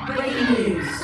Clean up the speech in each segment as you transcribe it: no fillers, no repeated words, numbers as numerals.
Breaking news.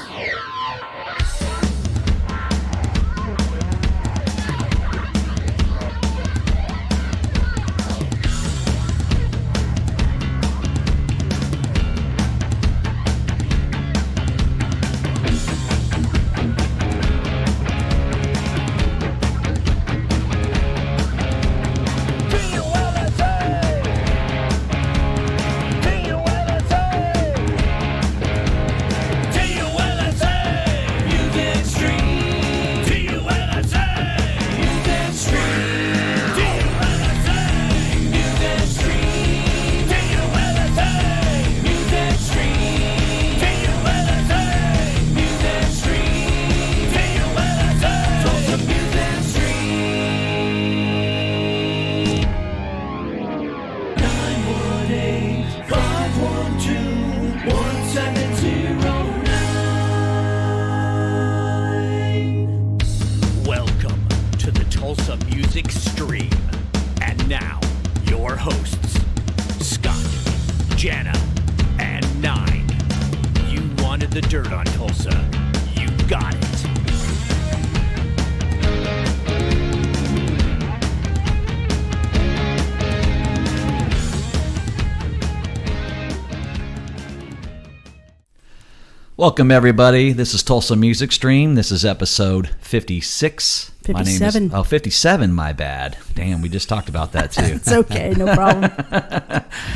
Welcome, everybody. This is Tulsa Music Stream. This is episode 56. 57. My name is, 57, my bad. Damn, we just talked about that, too. It's okay, no problem.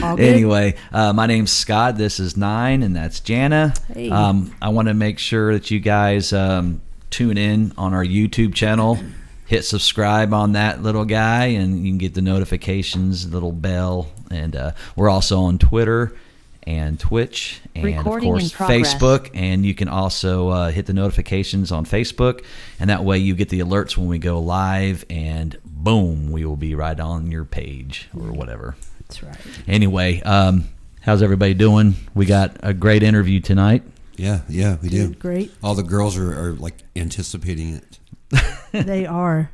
All good. Anyway, my name's Scott. This is 9, and that's Jana. Hey. I want to make sure that you guys tune in on our YouTube channel. Hit subscribe on that little guy, and you can get the notifications, little bell. And we're also on Twitter and Twitch, and Recording of course in progress. Facebook, and you can also hit the notifications on Facebook, and that way you get the alerts when we go live, and boom, we will be right on your page or whatever. That's right. Anyway, how's everybody doing? We got a great interview tonight. Yeah, we do. Great. All the girls are like anticipating it. They are.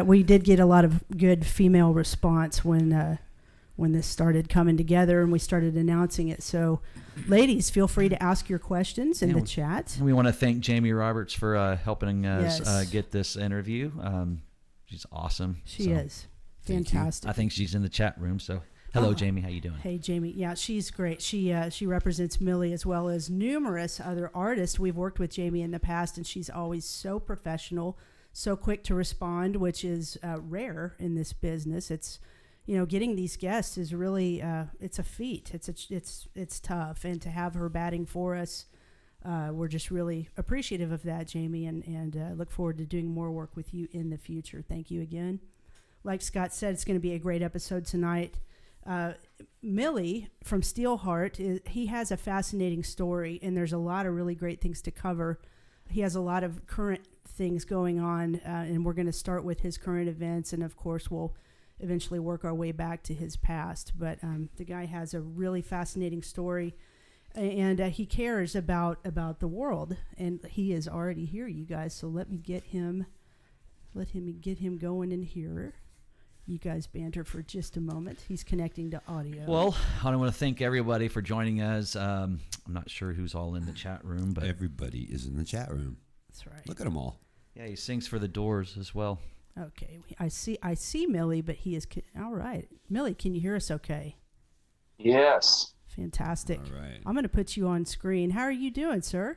We did get a lot of good female response when this started coming together and we started announcing it. So, ladies, feel free to ask your questions in the chat. We want to thank Jamie Roberts for helping us Yes. get this interview. She's awesome. She is fantastic. I think she's in the chat room. So, hello, Jamie. How you doing? Hey, Jamie. Yeah, she's great. She represents Milli as well as numerous other artists. We've worked with Jamie in the past, and she's always so professional, so quick to respond, which is rare in this business. It's getting these guests is really it's a feat. It's tough, and to have her batting for us, we're just really appreciative of that, Jamie, and look forward to doing more work with you in the future. Thank you again. Like Scott said, it's going to be a great episode tonight. Milli from Steelheart, he has a fascinating story, and there's a lot of really great things to cover. He has a lot of current things going on, and we're going to start with his current events, and of course we'll eventually work our way back to his past. But the guy has a really fascinating story, and he cares about the world, and he is already here, you guys. So let me get him going in here. You guys banter for just a moment. He's connecting to audio. Well, I want to thank everybody for joining us. I'm not sure who's all in the chat room, but Everybody is in the chat room. That's right. Look at them all. yeah, he sings for the Doors as well. Okay, I see Milli, but he is all right. Milli, can you hear us okay? Yes, Fantastic. All right. I'm going to put you on screen. How are you doing, sir?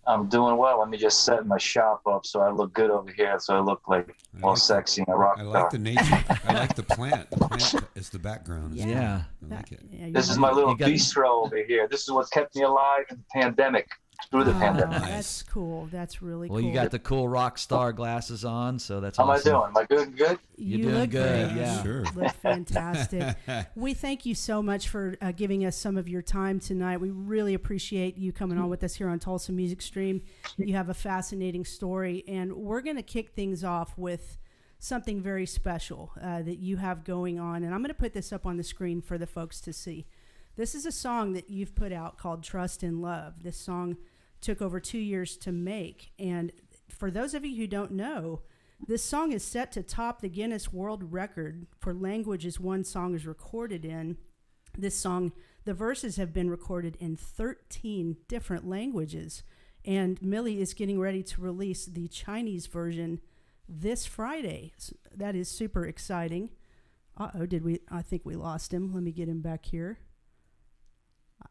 I'm doing well. Let me just set my shop up so I look good over here, so I look like all sexy and a rock I star. like the nature. I like the plant. The plant is the background. Yeah. I like it. Yeah, This is my little You got- bistro over here. This is what kept me alive in the pandemic, through the pandemic. Nice. That's cool. That's really Well, cool. you got the cool rock star glasses on, so that's How am I awesome. doing? Am I good? Good? You're You doing look good, great. yeah. Sure. You look fantastic. We thank you so much for giving us some of your time tonight. We really appreciate you coming on with us here on Tulsa Music Stream. You have a fascinating story, and we're going to kick things off with something very special that you have going on. And I'm going to put this up on the screen for the folks to see. This is a song that you've put out called Trust and Love. This song took over 2 years to make. And for those of you who don't know, this song is set to top the Guinness World Record for languages one song is recorded in. This song The verses have been recorded in 13 different languages, and Milli is getting ready to release the Chinese version this Friday. So that is super exciting. I think we lost him. Let me get him back here.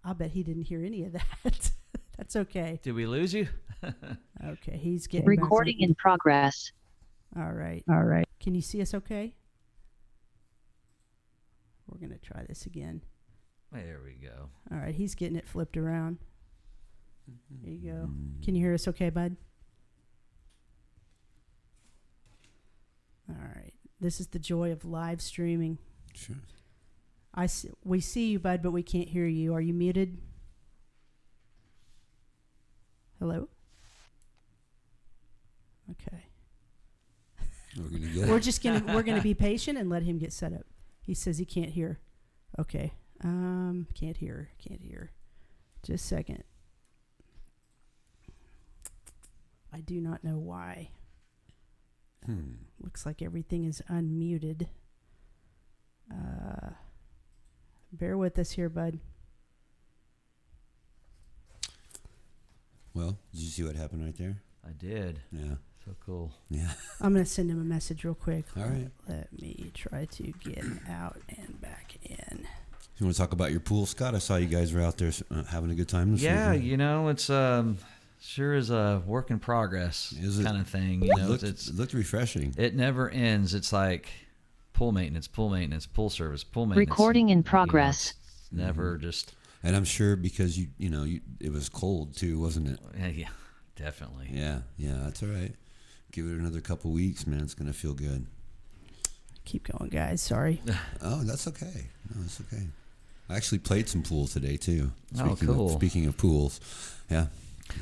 I bet he didn't hear any of that. That's okay. Did we lose you? Okay, he's getting recording in progress. All right. Can you see us okay? We're going to try this again. There we go. All right, he's getting it flipped around. There you go. Can you hear us okay, bud? All right. This is the joy of live streaming. Sure. We see you, bud, but we can't hear you. Are you muted? Hello? Okay. We're gonna be patient and let him get set up. He says he can't hear. Okay. Can't hear. Just a second. I do not know why. Looks like everything is unmuted. Bear with us here, bud. Well, did you see what happened right there? I did. Yeah. So cool. Yeah. I'm going to send him a message real quick. All right. Let me try to get out and back in. You want to talk about your pool, Scott? I saw you guys were out there having a good time this Yeah, weekend. you know, it's sure is a work in progress kind of thing. You know, it looked refreshing. It never ends. It's like pool maintenance, pool service, pool maintenance. Recording in progress. You know, never just. And I'm sure because you it was cold too, wasn't it? Yeah, definitely. Yeah, that's all right. Give it another couple weeks, man. It's gonna feel good. Keep going, guys. Sorry. Oh, that's okay. No, it's okay. I actually played some pool today too. Cool. Speaking of pools, yeah.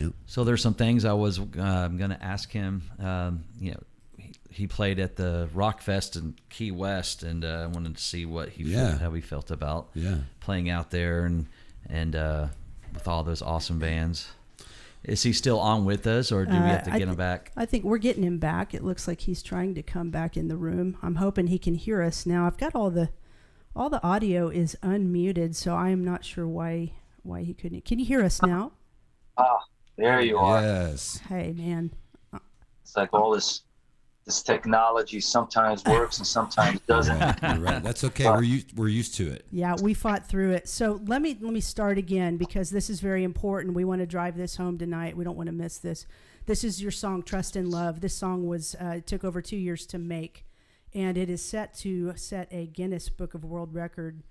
Yep. So there's some things I was going to ask him. You know, he played at the Rock Fest in Key West, and I wanted to see what how he felt about playing out there and with all those awesome bands. Is he still on with us, or do we have to get him back? I think we're getting him back. It looks like he's trying to come back in the room. I'm hoping he can hear us now. I've got all the audio is unmuted, so I am not sure why he couldn't. Can you hear us now? There you are. Yes. Hey, man. It's like all this technology sometimes works and sometimes doesn't. You're right. That's okay. We're used to it. Yeah, we fought through it. So let me start again, because this is very important. We want to drive this home tonight. We don't want to miss this. This is your song, Trust in Love. This song took over 2 years to make, and it is set to set a Guinness Book of World Record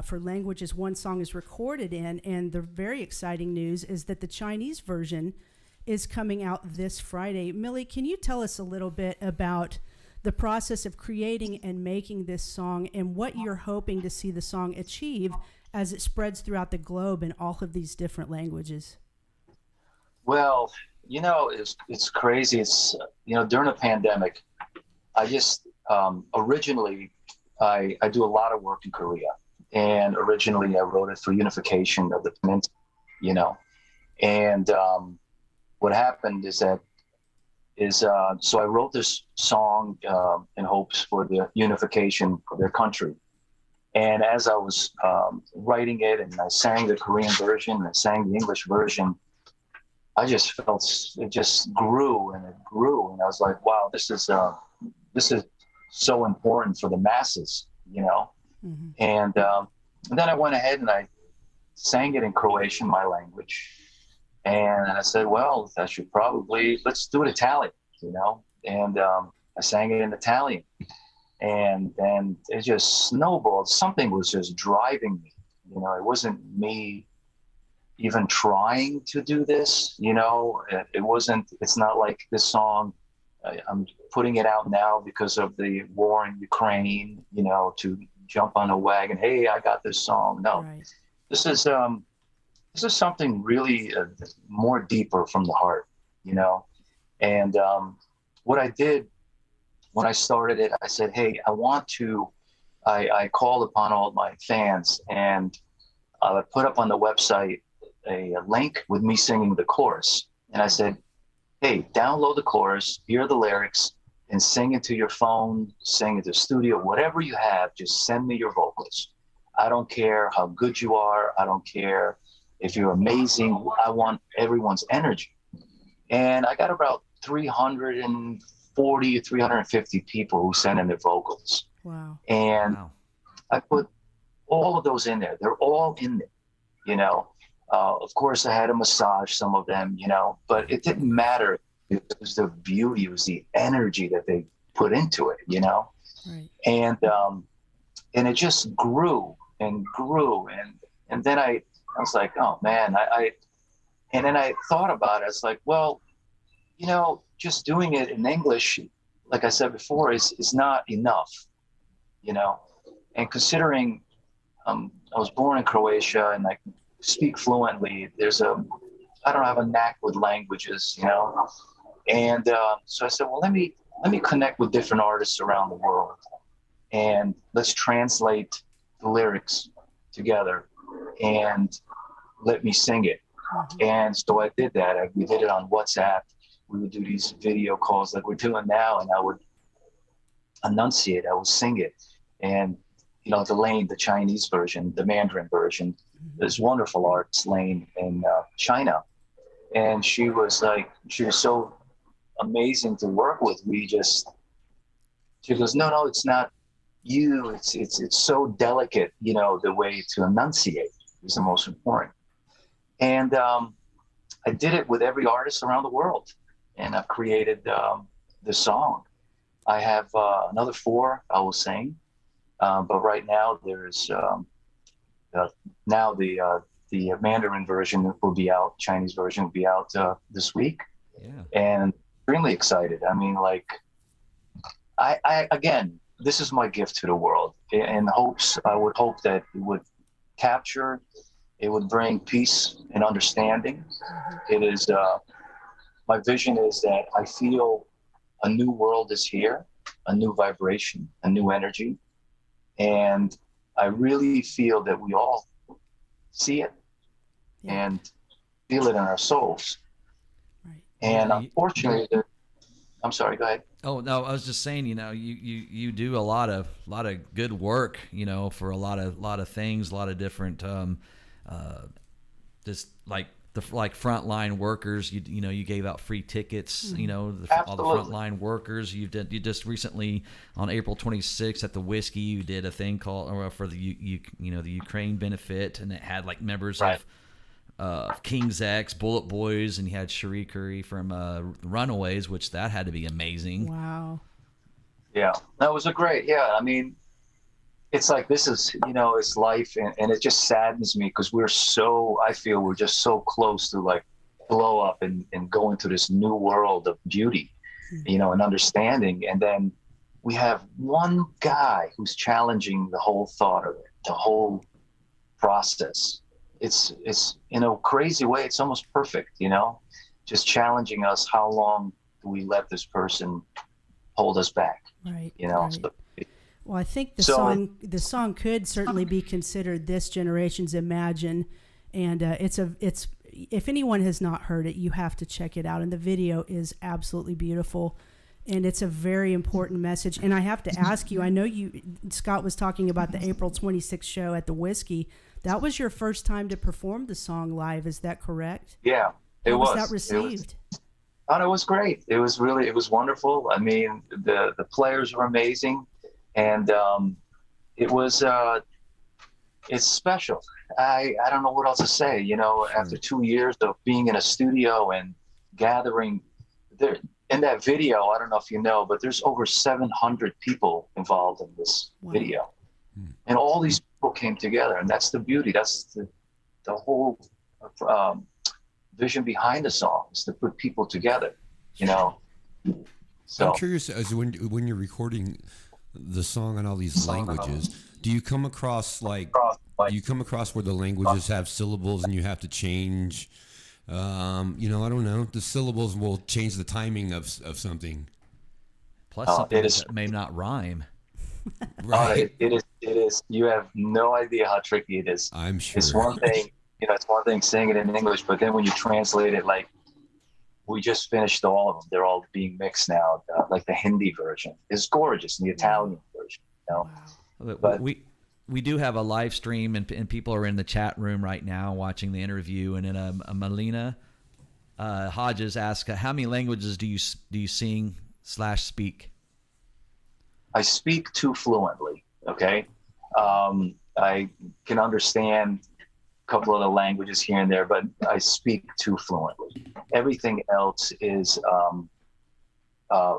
for languages one song is recorded in. And the very exciting news is that the Chinese version is coming out this Friday. Milli, can you tell us a little bit about the process of creating and making this song and what you're hoping to see the song achieve as it spreads throughout the globe in all of these different languages? Well, you know, it's crazy. It's, you know, during a pandemic, I just originally I do a lot of work in Korea, and originally I wrote it for unification of the peninsula, you know, and what happened is so I wrote this song in hopes for the unification of their country. And as I was writing it, and I sang the Korean version and I sang the English version, I just felt it just grew and it grew. And I was like, wow, this is so important for the masses, you know? Mm-hmm. And then I went ahead and I sang it in Croatian, my language. And I said, well, I should let's do it Italian, you know? And I sang it in Italian. And then it just snowballed. Something was just driving me, you know? It wasn't me even trying to do this, you know? It's not like this song, I'm putting it out now because of the war in Ukraine, you know, to jump on a wagon. Hey, I got this song. No, right. This is something really more deeper from the heart, you know? And what I did when I started it, I said, hey, I called upon all my fans, and I put up on the website a link with me singing the chorus. And I said, hey, download the chorus, hear the lyrics, and sing it to your phone, sing it to the studio, whatever you have, just send me your vocals. I don't care how good you are. I don't care if you're amazing. I want everyone's energy. And I got about 340, 350 people who sent in their vocals. Wow. And I put all of those in there. They're all in there, you know. Of course, I had to massage some of them, you know, but it didn't matter. It was the beauty, it was the energy that they put into it, you know. Right. And it just grew and grew, and then I was like, oh man, and then I thought about it. I was like, well, you know, just doing it in English, like I said before, is not enough, you know. And considering I was born in Croatia and I speak fluently, I don't have a knack with languages, you know. And so I said, well, let me connect with different artists around the world, and let's translate the lyrics together and let me sing it. And so I did that. We did it on WhatsApp. We would do these video calls like we're doing now, and I would enunciate, I would sing it. And, you know, the Chinese version, the Mandarin version, this wonderful artist, Lane, in China. And she was so amazing to work with. She goes, no, it's not you. It's so delicate, you know, the way to enunciate is the most important. And I did it with every artist around the world, and I've created the song. I have another 4 I will sing, but right now there's now the Mandarin version will be out, Chinese version will be out this week. Yeah. And extremely excited. I mean, like, I again, this is my gift to the world, in hopes, I would hope that it would capture, it would bring peace and understanding. It is, my vision is that I feel a new world is here, a new vibration, a new energy. And I really feel that we all see it and feel it in our souls. Right. And unfortunately, I'm sorry, go ahead. Oh no, I was just saying, you know, you do a lot of good work, you know, for a lot of things, a lot of different just like frontline workers. You know, you gave out free tickets, you know, all the frontline workers. You just recently on April 26th at the Whiskey, you did a thing called for the the Ukraine benefit, and it had like members of King's X, Bullet Boys, and you had Cherie Curry from Runaways, which that had to be amazing. Wow. Yeah, that was I mean, it's like, this is, you know, it's life, and it just saddens me because I feel we're just so close to like blow up and go into this new world of beauty, you know, and understanding. And then we have one guy who's challenging the whole thought of it, the whole process. It's in a crazy way, it's almost perfect, you know, just challenging us. How long do we let this person hold us back? Right. You know, right. Well, I think the song could certainly be considered this generation's Imagine, and it's if anyone has not heard it, you have to check it out. And the video is absolutely beautiful, and it's a very important message. And I have to ask you, I know Scott was talking about the April 26th show at the Whiskey. That was your first time to perform the song live, is that correct? Yeah, How was that received? It was great. It was wonderful. I mean, the players were amazing. And it was it's special. I don't know what else to say. You know, after 2 years of being in a studio and gathering there in that video, I don't know if you know, but there's over 700 people involved in this video, and all these people came together, and that's the beauty. That's the whole vision behind the song, is to put people together. You know. So I'm curious, as when you're recording the song in all these languages, do you come across where the languages have syllables and you have to change you know, I don't know, the syllables will change the timing of something, plus something that may not rhyme? Right. It is you have no idea how tricky it is. I'm sure it's one thing, you know, it's one thing saying it in English, but then when you translate it, like we just finished all of them. They're all being mixed now. Like the Hindi version is gorgeous, and the Italian version, you know. Wow. But we do have a live stream, and people are in the chat room right now watching the interview. And then Melina Hodges asks, how many languages do you sing / speak? I speak too fluently. Okay, I can understand a couple of the languages here and there, but I speak too fluently. Everything else is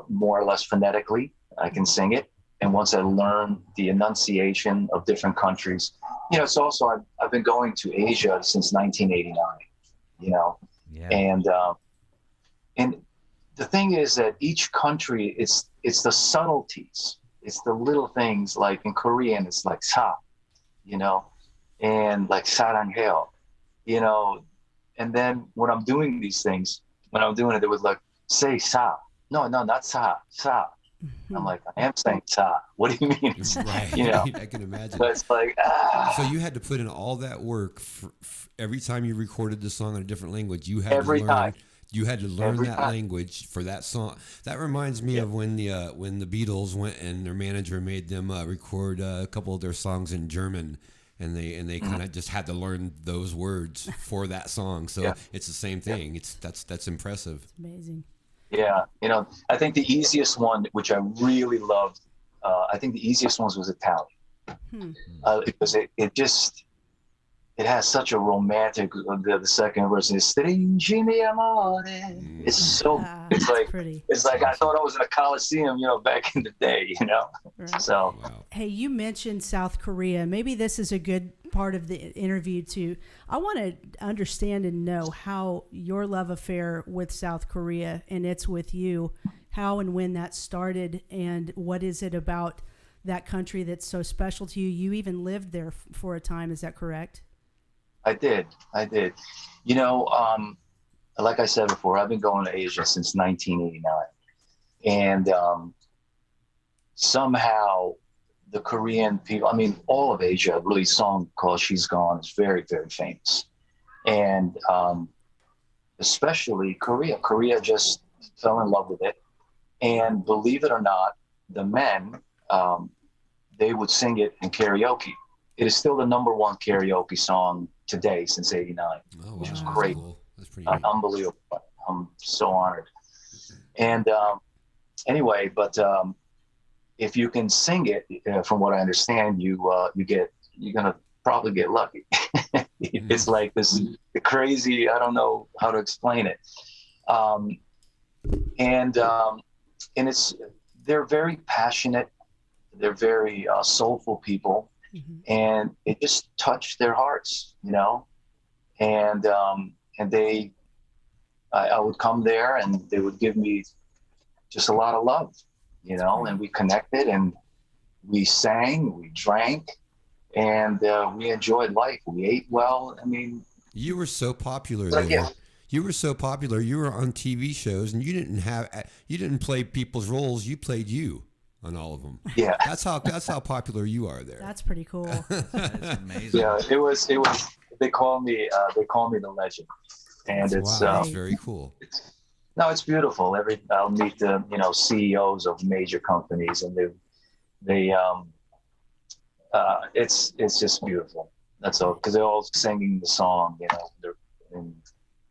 more or less phonetically. I can sing it. And once I learn the enunciation of different countries, it's also, I've been going to Asia since 1989, Yeah. And the thing is that each country, it's the subtleties. It's the little things, like in Korean, it's like sa, and like sarangheo, and then when I'm doing these things, when I'm doing it, it was like, say sa. No, not sa. I'm like, I am saying sa. What do you mean? Right. I can imagine. But it's like, So you had to put in all that work for every time you recorded the song in a different language. You had every to learn. time. You had to learn Every that time. language for that song. That reminds me of when the Beatles went and their manager made them record a couple of their songs in German, and they kind of just had to learn those words for that song. So it's the same thing. That's impressive. It's amazing. Yeah, I think the easiest one, which I really loved, I think the easiest one was Italian, because it has such a romantic. The second verse is "Stringimi amore." It's so. It's like pretty. It's like I thought I was in a coliseum, back in the day, Right. So. Wow. Hey, you mentioned South Korea. Maybe this is a good part of the interview to. I want to understand and know how your love affair with South Korea, and it's with you, how and when that started, and what is it about that country that's so special to you? You even lived there for a time. Is that correct? I did. Like I said before, I've been going to Asia since 1989, and somehow the Korean people, all of Asia, really, song called "She's Gone" is very, very famous, and especially Korea. Korea just fell in love with it, and believe it or not, the men, they would sing it in karaoke. It is still the #1 karaoke song today since '89, which was great. Cool. That's pretty neat. Unbelievable. I'm so honored. And anyway, but if you can sing it, from what I understand, you're gonna probably get lucky. It's like this crazy. I don't know how to explain it. And they're very passionate. They're very soulful people. And it just touched their hearts, and I would come there and they would give me just a lot of love, and we connected and we sang, we drank, and we enjoyed life. We ate well. You were so popular Like, there. yeah. You were so popular. You were on TV shows, and you didn't play people's roles. You played you on all of them. Yeah. That's how popular you are there. That's pretty cool. That's amazing. Yeah, it was. They call me the legend, and it's that's very cool. it's beautiful. I'll meet the CEOs of major companies, and it's just beautiful. That's all, because they're all singing the song. They're in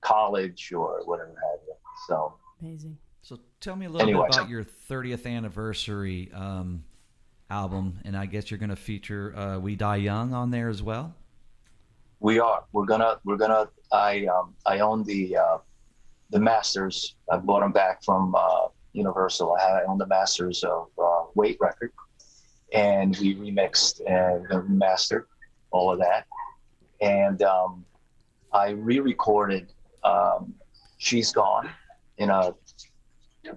college or whatever have you. So Amazing. So tell me a little bit about your 30th anniversary album, and I guess you're going to feature "We Die Young" on there as well. we are. We're gonna. I own the masters. I bought them back from Universal. I own the masters of Weight Record, and we remixed and remastered all of that. And I re-recorded "She's Gone" in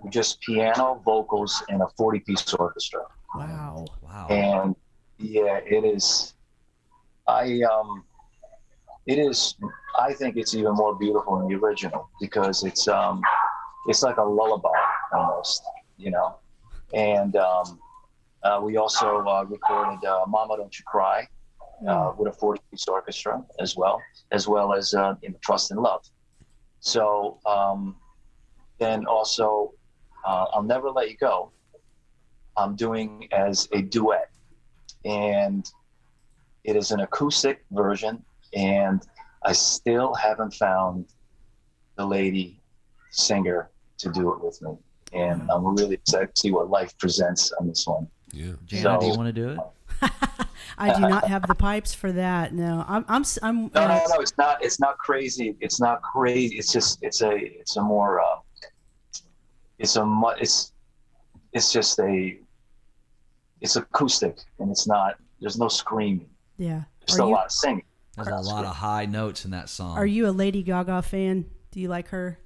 just piano, vocals, and a 40-piece orchestra. Wow. And yeah, it is. It is. I think it's even more beautiful than the original, because it's like a lullaby almost, And we also recorded "Mama Don't You Cry" with a 40-piece orchestra as well as in "Trust and Love." So then also "I'll Never Let You Go" I'm doing as a duet, and It is an acoustic version, and I still haven't found the lady singer to do it with me. And I'm really excited to see what life presents on this one. Yeah. Jana, do you want to do it? I do not have the pipes for that. No, I'm No, it's not crazy. It's not crazy. It's just, it's acoustic, and there's no screaming. Yeah. There's still a lot of singing. There's a lot of high notes in that song. Are you a Lady Gaga fan? Do you like her?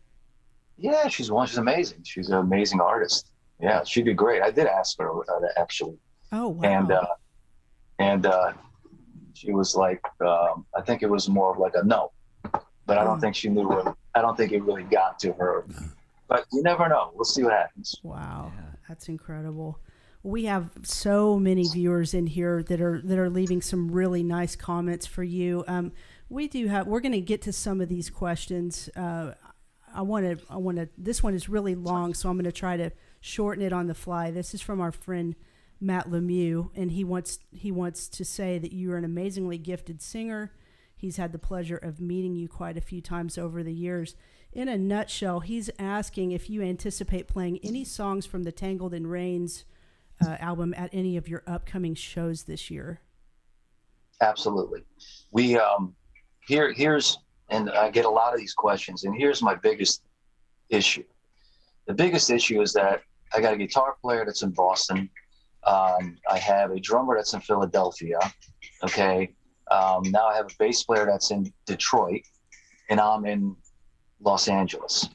Yeah, she's amazing. She's an amazing artist. Yeah, she'd be great. I did ask her actually. Oh, wow. And she was like, I think it was more of like a no, but I don't think she knew I don't think it really got to her. But you never know. We'll see what happens. Wow, that's incredible. We have so many viewers in here that are leaving some really nice comments for you. We're going to get to some of these questions. I want to. This one is really long, so I'm going to try to shorten it on the fly. This is from our friend Matt Lemieux, and he wants to say that you are an amazingly gifted singer. He's had the pleasure of meeting you quite a few times over the years. In a nutshell, he's asking if you anticipate playing any songs from the Tangled in Rains album at any of your upcoming shows this year. Absolutely. We here's, and I get a lot of these questions, and here's my biggest issue. The biggest issue is that I got a guitar player that's in Boston. I have a drummer that's in Philadelphia. Okay. Now I have a bass player that's in Detroit, and I'm in Los Angeles.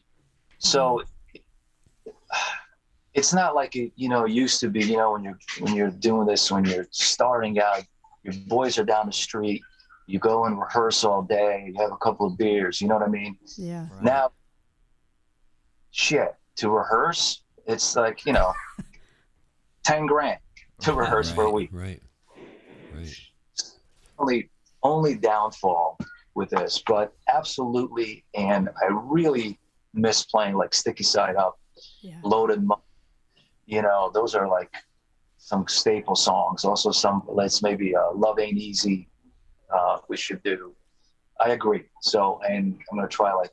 So it's not like it used to be, when you're doing this, when you're starting out, your boys are down the street, you go and rehearse all day, you have a couple of beers, you know what I mean? Yeah. Right. Now, to rehearse, it's like, 10 grand to rehearse for a week. Right. Only downfall with this, but absolutely. And I really miss playing like Sticky Side Up, Loaded Money. Those are like some staple songs. Also maybe Love Ain't Easy. We should do. I agree. So, and I'm going to try like.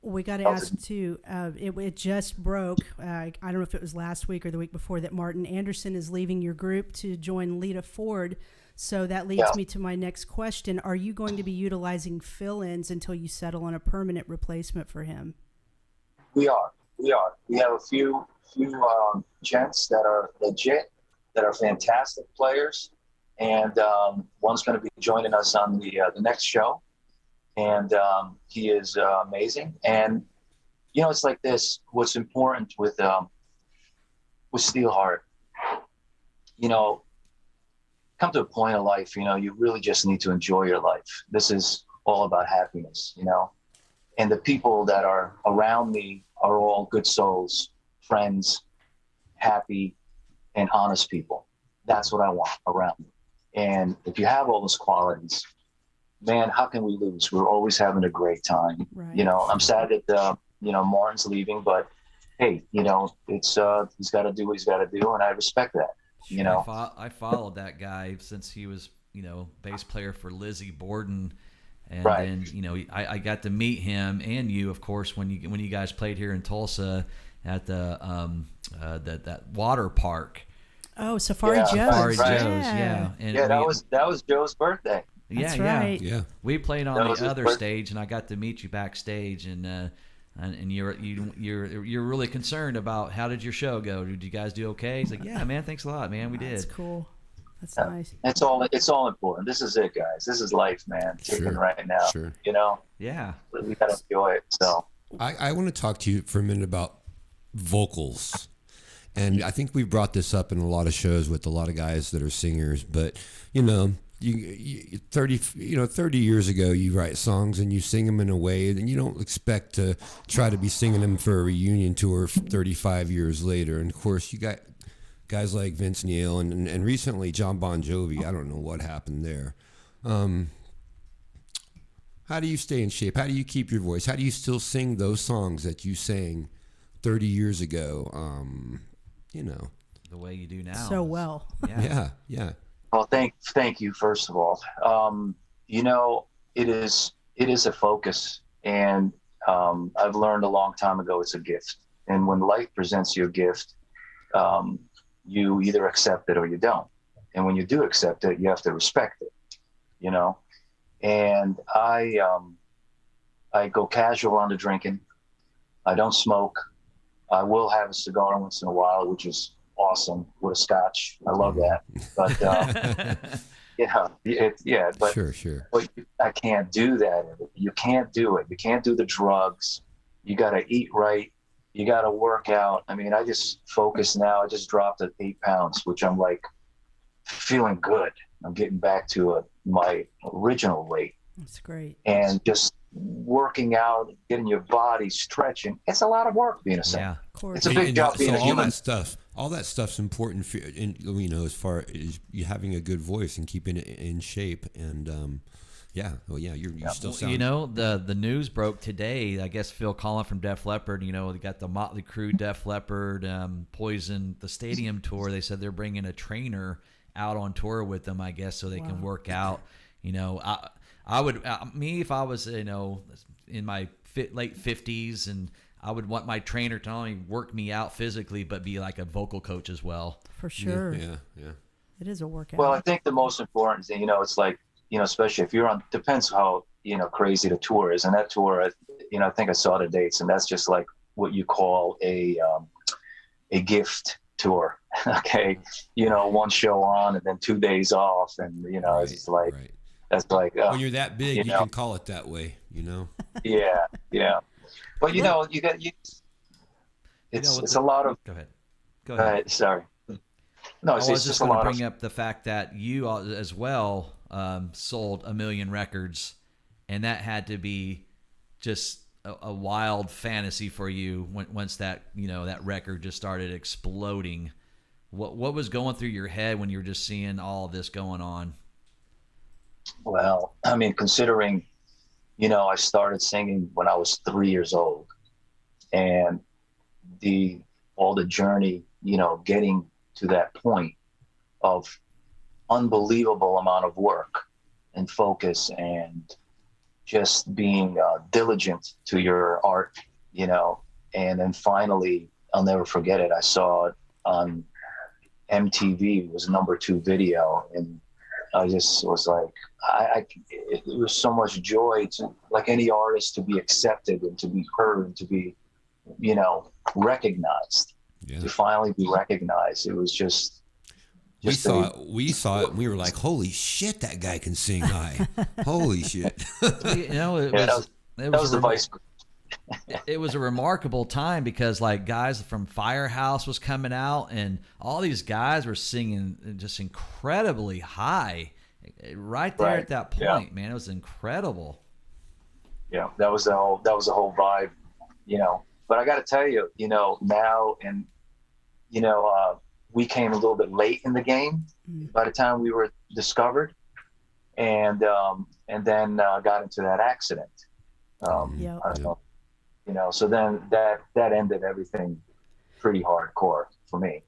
We got to ask too. It just broke. I don't know if it was last week or the week before that Martin Anderson is leaving your group to join Lita Ford. So that leads me to my next question. Are you going to be utilizing fill-ins until you settle on a permanent replacement for him? We are. We have a few gents that are legit, that are fantastic players, and one's going to be joining us on the next show, and he is amazing. And it's like this. What's important with Steelheart, come to a point of life, you really just need to enjoy your life. This is all about happiness, and the people that are around me are all good souls, friends, happy and honest people. That's what I want around me. And if you have all those qualities, man, how can we lose? We're always having a great time. Right. I'm sad that, Martin's leaving, but hey, it's, he's got to do what he's got to do. And I respect that. I followed that guy since he was, bass player for Lizzie Borden, and then I got to meet him and you, of course, when you guys played here in Tulsa at the that water park. Oh, Safari Joe's. Safari Joe's, And that was Joe's birthday. That's right. Yeah. We played on the other stage, and I got to meet you backstage, and you're really concerned about how did your show go? Did you guys do okay? He's like, yeah, man, thanks a lot, man. We did. That's cool. That's nice. It's all important. This is it, guys. This is life, man. Kicking right now. Sure. Yeah. We gotta enjoy it. So I want to talk to you for a minute about vocals. And I think we've brought this up in a lot of shows with a lot of guys that are singers, but you 30 years ago, you write songs and you sing them in a way, and you don't expect to try to be singing them for a reunion tour 35 years later. And of course, you got guys like Vince Neil and recently John Bon Jovi. I don't know what happened there. How do you stay in shape? How do you keep your voice? How do you still sing those songs that you sang 30 years ago? The way you do now. So well. Yeah. Well, thank you, first of all. You know, it is a focus, and I've learned a long time ago it's a gift. And when life presents you a gift, you either accept it or you don't. And when you do accept it, you have to respect it, you know. And I go casual on the drinking. I don't smoke. I will have a cigar once in a while, which is awesome, with a scotch. I love that. But but Sure. but I can't do that. You can't do it. You can't do the drugs. You got to eat right. You got to work out. I mean, I just focus now. I just dropped 8 pounds, which I'm like feeling good. I'm getting back to my original weight. That's great. And just working out, getting your body stretching. It's a lot of work being a singer. Yeah. Of course. It's a big job being a human. All that stuff's important for, you know, as far as you having a good voice and keeping it in shape. And you still sound. You know, the news broke today. I guess Phil Collins from Def Leppard. You know, they got the Motley Crue, Def Leppard, Poison, the stadium tour. They said they're bringing a trainer out on tour with them, I guess, so they can work out. You know, I would me, if I was, you know, in my late 50s, and I would want my trainer to not only work me out physically but be like a vocal coach as well. For sure. Yeah. It is a workout. Well, I think the most important thing, you know, it's like, you know, especially if you're on, depends how, you know, crazy the tour is. And that tour, you know, I think I saw the dates, and that's just like what you call a gift tour. Okay. You know, one show on and then 2 days off. And, you know, it's like, that's like, when you're that big, you know, can call it that way, you know? Yeah. But, you know, it's a lot of, Go ahead. Sorry. No, I it's was just just a going to lot bring of, up the fact that you as well sold 1 million records, and that had to be just a wild fantasy for you once that, you know, that record just started exploding. What was going through your head when you were just seeing all of this going on? well, I mean, considering, you know, I started singing when I was 3 years old, and all the journey, you know, getting to that point of unbelievable amount of work and focus and just being diligent to your art, you know. And then finally, I'll never forget it, I saw it on MTV. It was a #2 video, and I just was like, it was so much joy to, like any artist, to be accepted and to be heard and to be, you know, recognized. To finally be recognized. It was just we saw it and we were like, holy shit, that guy can sing high. Holy shit. You know, that was the vice. It was a remarkable time because, like, guys from Firehouse was coming out, and all these guys were singing just incredibly high right there at that point. Man, it was incredible. Yeah, that was the whole vibe, you know. But I got to tell you, you know, now, and you know, we came a little bit late in the game by the time we were discovered, and then got into that accident. I don't know, you know, so then that ended everything pretty hardcore for me.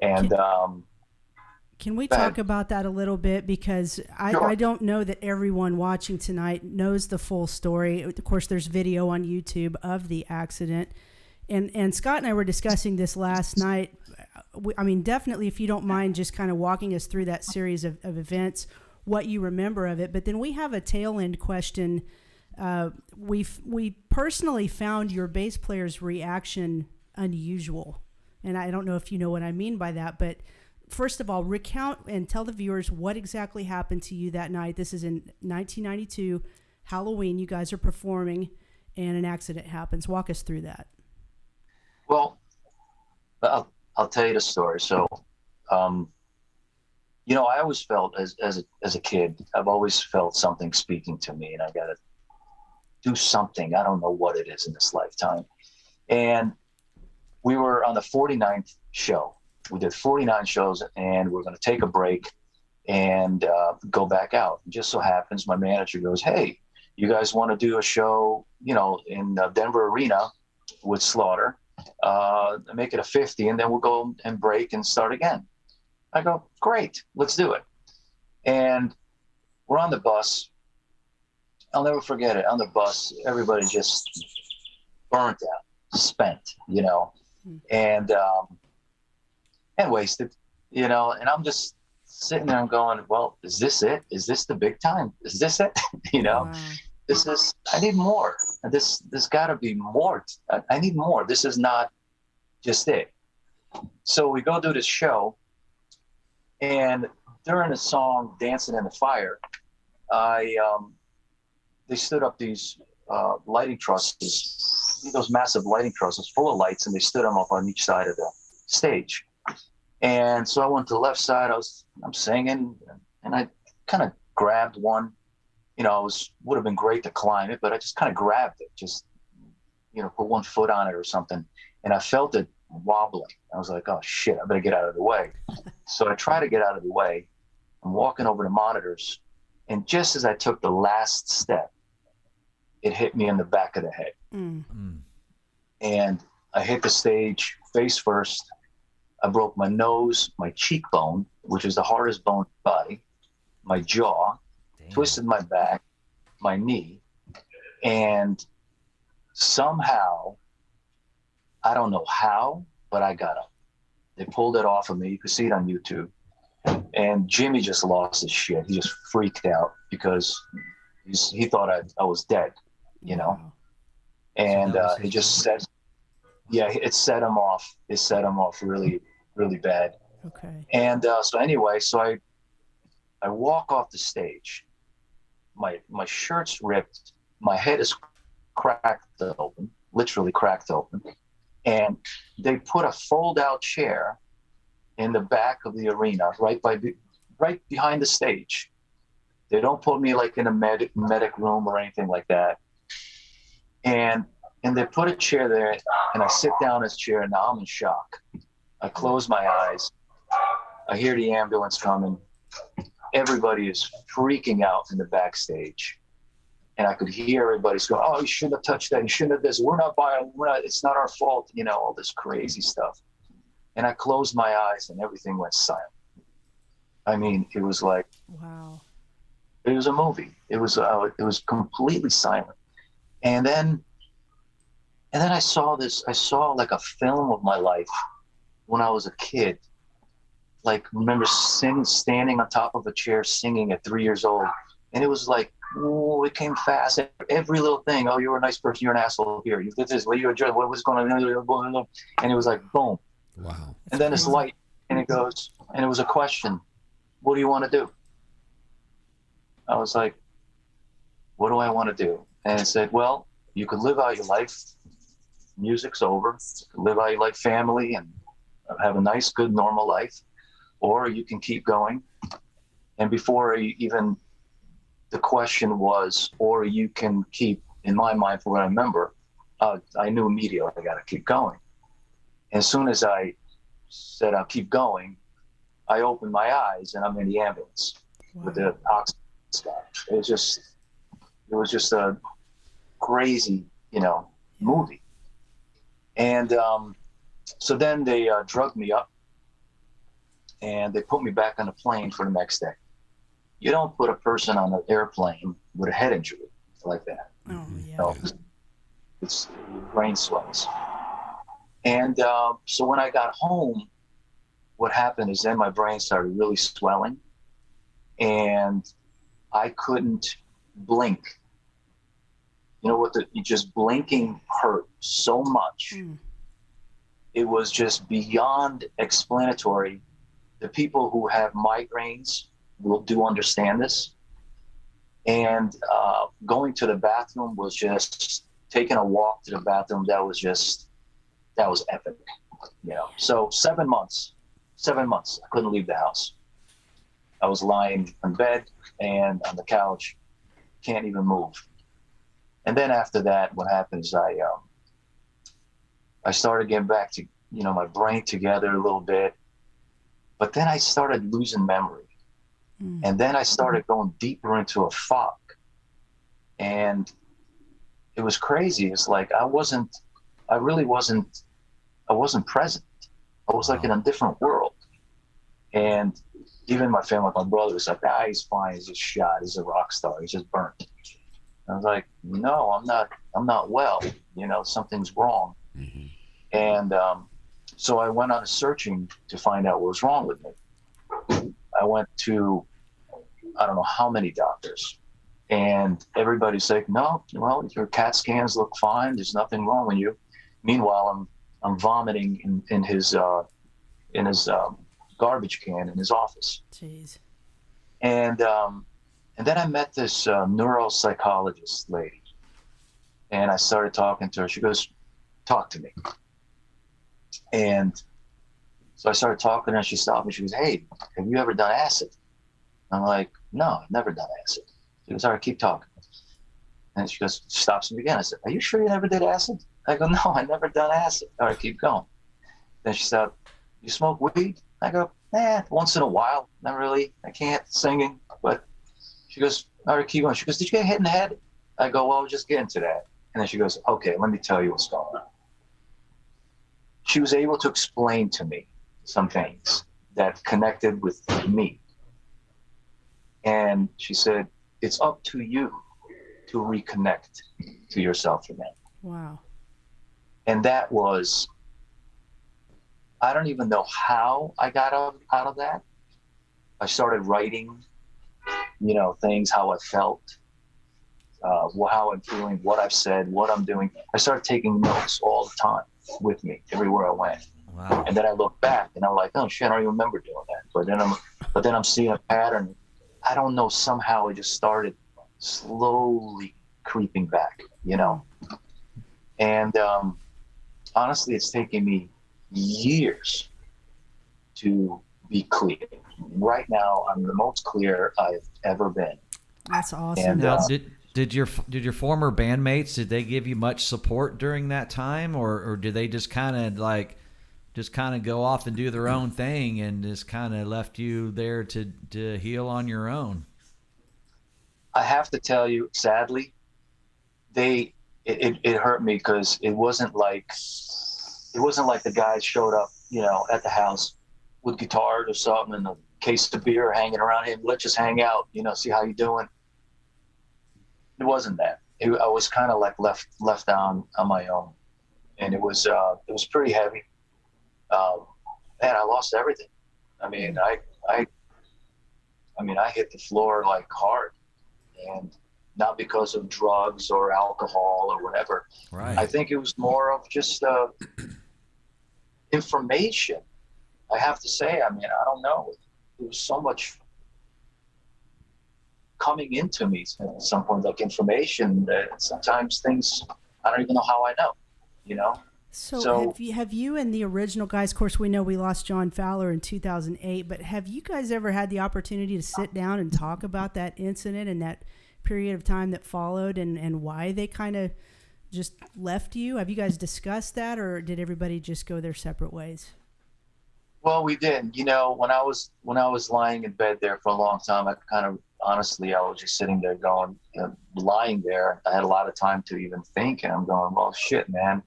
And can we talk about that a little bit? Because I don't know that everyone watching tonight knows the full story. Of course, there's video on YouTube of the accident. And Scott and I were discussing this last night. I mean, definitely, if you don't mind just kind of walking us through that series of events, what you remember of it. But then we have a tail end question. We personally found your bass player's reaction unusual. And I don't know if you know what I mean by that, but first of all, recount and tell the viewers what exactly happened to you that night. This is in 1992, Halloween. You guys are performing, and an accident happens. Walk us through that. Well, I'll tell you the story. So, you know, I always felt as a kid, I've always felt something speaking to me, and I got to do something. I don't know what it is in this lifetime. And we were on the 49th show. We did 49 shows, and we're going to take a break and go back out. It just so happens my manager goes, "Hey, you guys want to do a show, you know, in Denver Arena with Slaughter? Make it a 50, and then we'll go and break and start again." I go, "Great, let's do it." And we're on the bus. I'll never forget it. On the bus, everybody just burnt out, spent, and wasted, and I'm just sitting there and going, well, is this it? Is this the big time? Is this it? Wow. I need more. This gotta be more. I need more. This is not just it. So we go do this show, and during the song Dancing in the Fire, they stood up these lighting trusses, those massive lighting trusses full of lights, and they stood them up on each side of the stage. And so I went to the left side. I'm singing, and I kind of grabbed one. Would have been great to climb it, but I just kind of grabbed it, just put one foot on it or something, and I felt it wobbling. I was like, oh shit, I better get out of the way. So I try to get out of the way. I'm walking over the monitors, and just as I took the last step, it hit me in the back of the head. And I hit the stage face first. I broke my nose, my cheekbone, which is the hardest bone in the body, my jaw, twisted my back, my knee, and somehow, I don't know how, but I got up. They pulled it off of me. You can see it on YouTube. And Jimmy just lost his shit. He just freaked out because he thought I was dead, Wow. And it just said, yeah, it set him off. It set him off really, really bad. Okay. And so I walk off the stage. My shirt's ripped. My head is cracked open, literally cracked open. And they put a fold-out chair in the back of the arena, right behind the stage. They don't put me like in a medic room or anything like that. And they put a chair there, and I sit down in this chair, and now I'm in shock. I close my eyes. I hear the ambulance coming. Everybody is freaking out in the backstage. And I could hear everybody's going, oh, you shouldn't have touched that. You shouldn't have this. It's not our fault. All this crazy stuff. And I closed my eyes, and everything went silent. I mean, it was like, Wow. It was a movie. It was completely silent. And then I saw like a film of my life when I was a kid. Like, remember standing on top of a chair singing at 3 years old. And it was like, oh, it came fast. Every little thing. Oh, you were a nice person. You're an asshole here. You did this. Well, you're a jerk. What was going on? And it was like, boom. Wow. And then this light, and it goes, and it was a question. What do you want to do? I was like, what do I want to do? And it said, well, you could live out your life. Music's over. You could live out your life, family, and have a nice, good, normal life. Or you can keep going. And before even the question was, or you can keep, in my mind, from what I remember, I knew immediately I got to keep going. And as soon as I said I'll keep going, I opened my eyes and I'm in the ambulance with the oxygen stuff. It was just a crazy, movie. And so then they drugged me up and they put me back on a plane for the next day. You don't put a person on an airplane with a head injury like that. Oh, yeah. It's brain swells. And so when I got home, what happened is then my brain started really swelling and I couldn't blink. Just blinking hurt so much. It was just beyond explanatory. The people who have migraines do understand this. And going to the bathroom was just taking a walk to the bathroom. That was epic. So 7 months, I couldn't leave the house. I was lying in bed and on the couch, can't even move. And then after that, what happened is I started getting back to, my brain together a little bit, but then I started losing memory. And then I started going deeper into a fog. And it was crazy. It's like I wasn't present. I was like in a different world. And even my family, my brother was like, he's fine. He's just shot. He's a rock star. He's just burnt. I was like, no, I'm not well. Something's wrong. Mm-hmm. And so I went on a searching to find out what was wrong with me. I went to, I don't know how many doctors, and everybody's like, no, well, your CAT scans look fine. There's nothing wrong with you. Meanwhile, I'm vomiting in his garbage can in his office. Jeez. And then I met this neuropsychologist lady, and I started talking to her. She goes, talk to me. And so I started talking to her, and she stopped me. She goes, hey, have you ever done acid? I'm like, no, I've never done acid. She goes, all right, keep talking. And she goes, stops me again. I said, are you sure you never did acid? I go, no, I never done acid. All right, keep going. Then she said, you smoke weed? I go, once in a while. Not really. I can't singing. But she goes, all right, keep going. She goes, did you get hit in the head? I go, well, just get into that. And then she goes, okay, let me tell you what's going on. She was able to explain to me some things that connected with me. And she said, it's up to you to reconnect to yourself again. Wow. And that was, I don't even know how I got out of that. I started writing, things, how I felt, how I'm feeling, what I've said, what I'm doing. I started taking notes all the time with me everywhere I went. Wow. And then I look back and I'm like, oh shit, I don't even remember doing that. But then I'm seeing a pattern. I don't know, somehow it just started slowly creeping back, And honestly, it's taken me years to be clear. Right now, I'm the most clear I've ever been. That's awesome. And Now, did your former bandmates, did they give you much support during that time, or did they just kind of go off and do their own thing and just kind of left you there to heal on your own? I have to tell you, sadly, it hurt me because it wasn't like the guys showed up, at the house with guitars or something and a case of beer hanging around him. Let's just hang out, see how you doing. It wasn't that. I was kind of like left on my own, and it was pretty heavy. Man, I lost everything. I mean, I hit the floor like hard, and not because of drugs or alcohol or whatever. Right. I think it was more of just information. I have to say, I don't know. There was so much coming into me at some point, like information, that sometimes things I don't even know how I know, So have you and the original guys, of course, we know we lost John Fowler in 2008, but have you guys ever had the opportunity to sit down and talk about that incident and that period of time that followed and why they kind of just left you? Have you guys discussed that, or did everybody just go their separate ways? Well, we did. When I was lying in bed there for a long time, honestly, I was just sitting there going, lying there. I had a lot of time to even think, and I'm going, well, shit, man.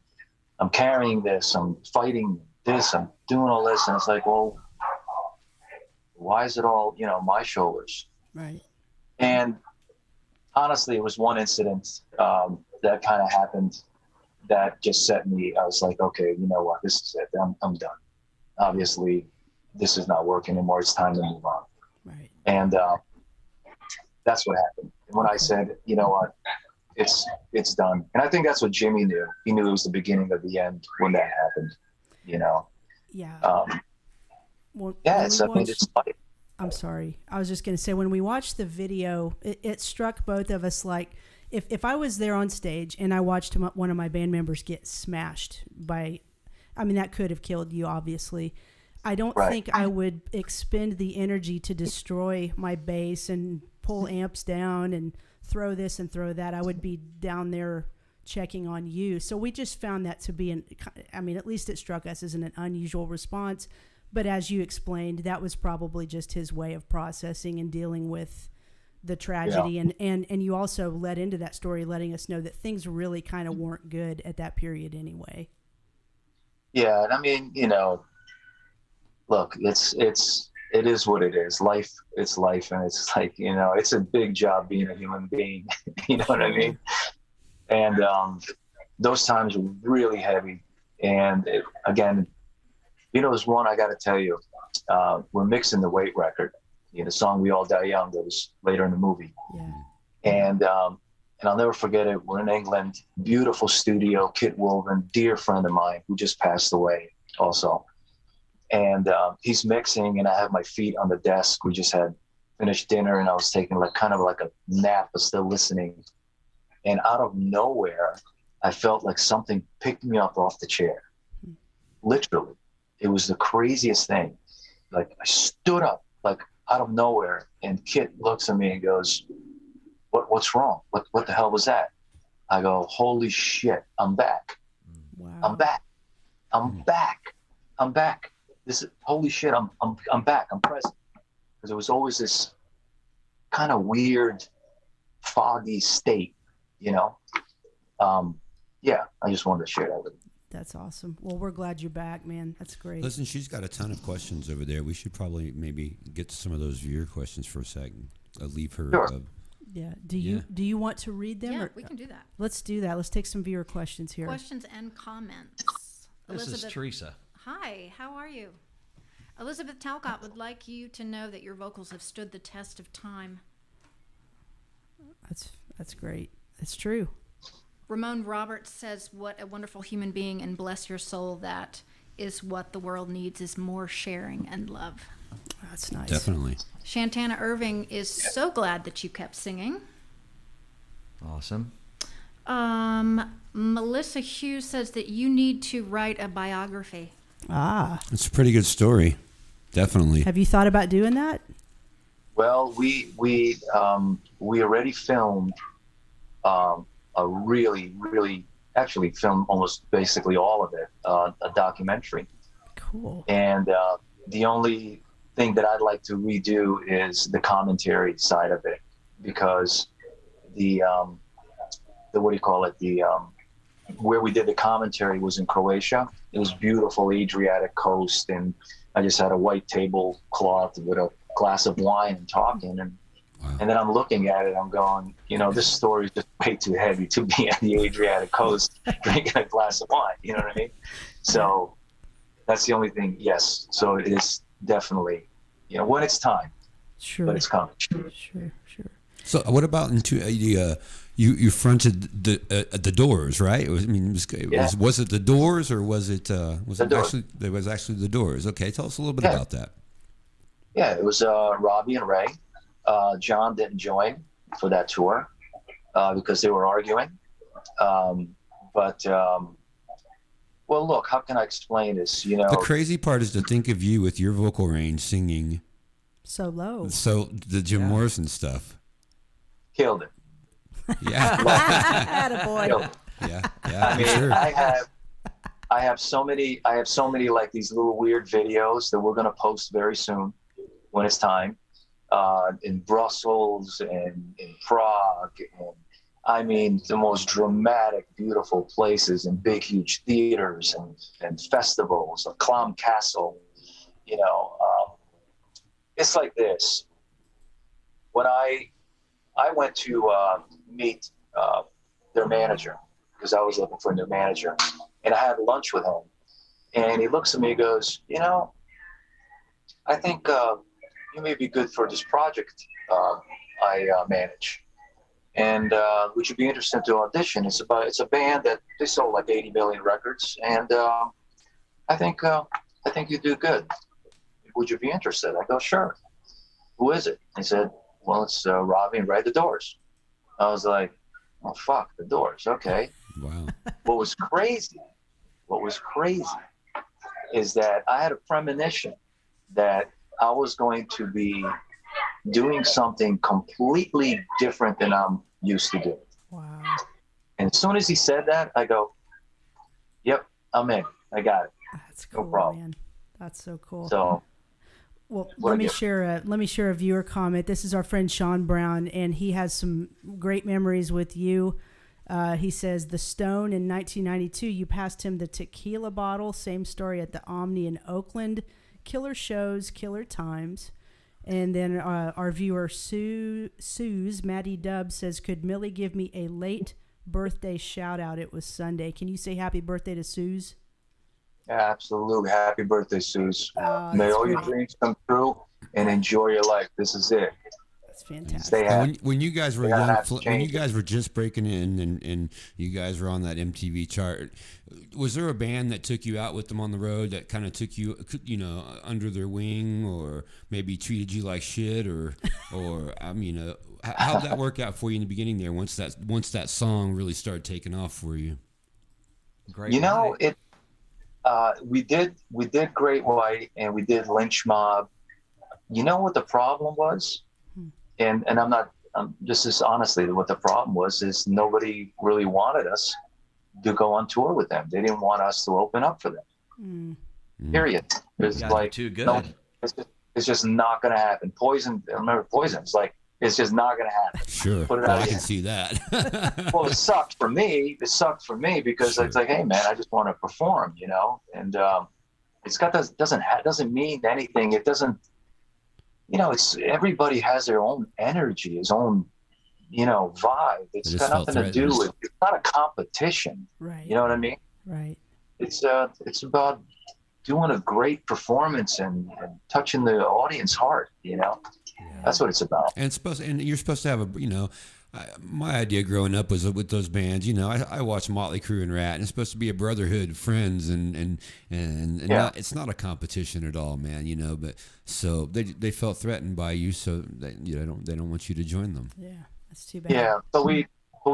I'm carrying this, I'm fighting this, I'm doing all this. And it's like, well, why is it all, my shoulders? Right. And honestly, it was one incident that kind of happened that just set me, I was like, okay, you know what, this is it. I'm done. Obviously, this is not working anymore. It's time to move on. Right. And that's what happened. And when I said, you know what, it's done. And I think that's what Jimmy knew. He knew it was the beginning of the end when that happened, Yeah. It's like, I'm sorry. I was just going to say, when we watched the video, it struck both of us like, if I was there on stage and I watched one of my band members get smashed that could have killed you, obviously. I don't think I would expend the energy to destroy my bass and pull amps down and throw this and throw that. I would be down there checking on you. So we just found that to be at least it struck us as an unusual response. But as you explained, that was probably just his way of processing and dealing with the tragedy. Yeah. And you also led into that story letting us know that things really kind of weren't good at that period anyway. Yeah. And look, it's it is what it is. Life, it's life. And it's like, you know, it's a big job being a human being. You know what I mean? And those times were really heavy. And again, you know, there's one I got to tell you. We're mixing the Wait record, you know, the song "We All Die Young" that was later in the movie. Yeah. And I'll never forget it. We're in England, beautiful studio. Kit Wolven, dear friend of mine who just passed away, also. And he's mixing, and I have my feet on the desk. We just had finished dinner, and I was taking like kind of like a nap, but still listening. And out of nowhere, I felt like something picked me up off the chair. Literally, it was the craziest thing. Like I stood up, like out of nowhere, and Kit looks at me and goes, "What's wrong? What the hell was that?" I go, "Holy shit, I'm back. Wow. I'm back. I'm back. I'm back. This is holy shit. I'm back. I'm present." Because there was always this kind of weird, foggy state, you know. Yeah, I just wanted to share that with you. That's awesome. Well, we're glad you're back, man. That's great. Listen, she's got a ton of questions over there. We should probably maybe get to some of those viewer questions for a second. Leave her. Sure. Yeah. Do you want to read them? Yeah, or- we can do that. Let's do that. Let's take some viewer questions here. Questions and comments. This is Teresa. Hi, how are you? Elizabeth Talcott would like you to know that your vocals have stood the test of time. That's great. It's true. Ramon Roberts says, "What a wonderful human being, and bless your soul. That is what the world needs, is more sharing and love." That's nice. Definitely. Shantana Irving is so glad that you kept singing. Awesome. Melissa Hughes says that you need to write a biography. It's a pretty good story. Definitely. Have you thought about doing that? Well, we already filmed a really actually filmed almost basically all of it, a documentary. Cool. And the only thing that I'd like to redo is the commentary side of it, because the what do you call it, the where we did the commentary was in Croatia. It was beautiful Adriatic coast, and I just had a white tablecloth with a glass of wine and talking, and then I'm looking at it, I'm going, you know, this story is just way too heavy to be on the Adriatic coast drinking a glass of wine, you know what I mean? So that's the only thing. Yes, so it is definitely, you know, when it's time. Sure. But it's coming. Sure. So what about you fronted the Doors, right? Was it the Doors, or was it actually there was actually the Doors? Okay, tell us a little bit about that. Yeah, it was Robbie and Ray. John didn't join for that tour because they were arguing. Well, look, how can I explain this? You know, The crazy part is to think of you with your vocal range singing So low. so the Jim Morrison stuff. killed it. Yeah. Attaboy. Killed it. Yeah, I I'm mean, sure. I have so many like these little weird videos that we're gonna post very soon when it's time, in Brussels and in Prague, and I mean the most dramatic, beautiful places, and big, huge theaters and festivals, a Clown Castle. You know, it's like this. When I went to meet their manager, because I was looking for a new manager, and I had lunch with him, and he looks at me and goes, you know, I think you may be good for this project I manage, and would you be interested to audition? It's a band that they sold like 80 million records, and I think you do good. Would you be interested? I go, sure. Who is it? He said, well, it's Robbie and Ray, the Doors. I was like, oh, fuck, the Doors. Okay. Wow. What was crazy is that I had a premonition that I was going to be doing something completely different than I'm used to doing. Wow. And as soon as he said that, I go, yep, I'm in. I got it. That's No cool, problem. man. That's so cool. So, Well, What let me I get. share a viewer comment. This is our friend Sean Brown, and he has some great memories with you. He says the Stone in 1992, you passed him the tequila bottle. Same story at the Omni in Oakland. killer shows, killer times. And then our viewer Sue's Maddie Dub says, could Millie give me a late birthday shout out? It was Sunday. Can you say happy birthday to Sue's? Absolutely. Happy birthday, Suze. Oh, May that's all your great. dreams come true and enjoy your life. This is it. That's fantastic. Stay Now, happy. when you guys were Yeah, young, that's when you changing. guys were just breaking in, and you guys were on that MTV chart, was there a band that took you out with them on the road that kind of took you, under their wing, or maybe treated you like shit, or I mean, how did that work out for you in the beginning there? Once that song really started taking off for you, Great. You know, night. we did Great White and we did Lynch Mob. You know what the problem was? And I'm not, this is honestly what the problem was, is nobody really wanted us to go on tour with them. They didn't want us to open up for them. Period. It's You guys are like, too good. no, it's just not going to happen. Poison, I remember Poison. It's like, it's just not going to happen. sure, Put it well, out I there. can see that. Well, it sucked for me. It sucked for me because Sure. it's like, hey man, I just want to perform, and doesn't mean anything. It doesn't, it's everybody has their own energy, his own, vibe. It's just got felt nothing to do threatened. with. It's not a competition. Right. You know what I mean? Right. It's about doing a great performance and touching the audience heart. That's what it's about. And you're supposed to have my idea growing up was with those bands. I watched Motley Crue and Rat, and it's supposed to be a brotherhood of friends, and Yeah. it's not a competition at all, man. But so they felt threatened by you, so they don't want you to join them. Yeah. That's too bad. Yeah. So we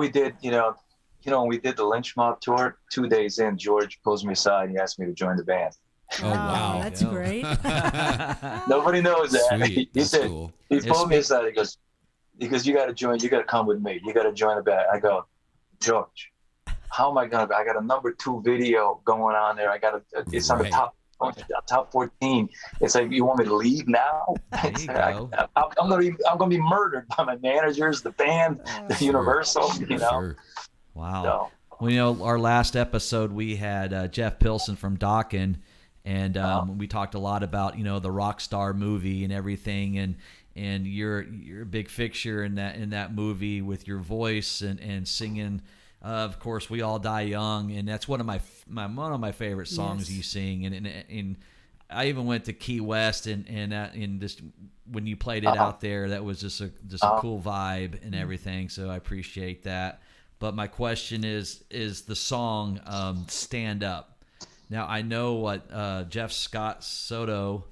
did, when we did the Lynch Mob tour, 2 days in, George pulls me aside and he asked me to join the band. Oh, wow. That's Yeah. great. Nobody knows that. Sweet. He That's said, cool. he pulled me aside. He goes, you got to join. You got to come with me. You got to join the band. I go, George, how am I gonna? I got a number 2 video going on there. It's on the Right. top 14. It's like, you want me to leave now? There you go. I'm gonna be murdered by my managers, the band, the Universal. Sure. Wow. So, Well, our last episode we had Jeff Pilson from Dokken, and we talked a lot about the Rockstar movie and everything, and you're a big fixture in that movie with your voice and singing. Of course, We All Die Young, and that's one of my favorite songs Yes. you sing. And I even went to Key West and just when you played it out there, that was just a cool vibe and everything. So I appreciate that. But my question is the song "Stand Up." Now I know what Jeff Scott Soto,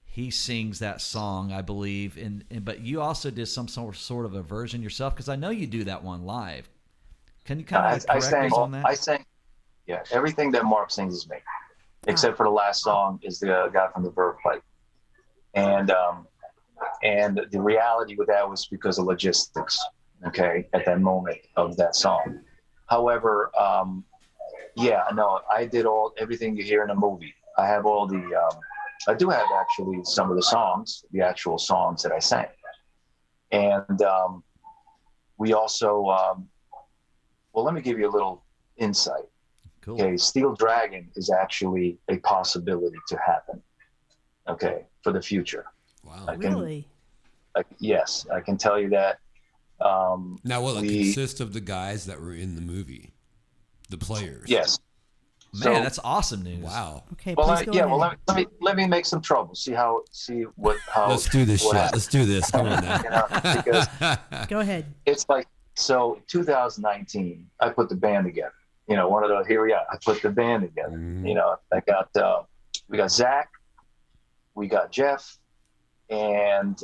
he sings that song, I believe, but you also did some sort of a version yourself, because I know you do that one live. Can you kind of correct us on that? I sang, yeah, everything that Mark sings is me, except for the last song is the guy from the Verve Pipe. And the reality with that was because of logistics, okay, at that moment of that song. However, I did everything you hear in a movie. I have all I do have actually some of the songs, the actual songs that I sang. And we also, let me give you a little insight. Cool. Okay, Steel Dragon is actually a possibility to happen, okay, for the future. Wow. I can- Really? Yes, I can tell you that. Now, will it consist of the guys that were in the movie, the players? Yes. Man, So- that's awesome news. Wow. Okay. Well, Please go ahead. let me make some trouble. How Let's do this what shit. happens, Let's do this. Come on now. because Go ahead. it's like, so 2019, I put the band together. One of those, here we are. I put the band together. Mhm. We got Zach, we got Jeff, and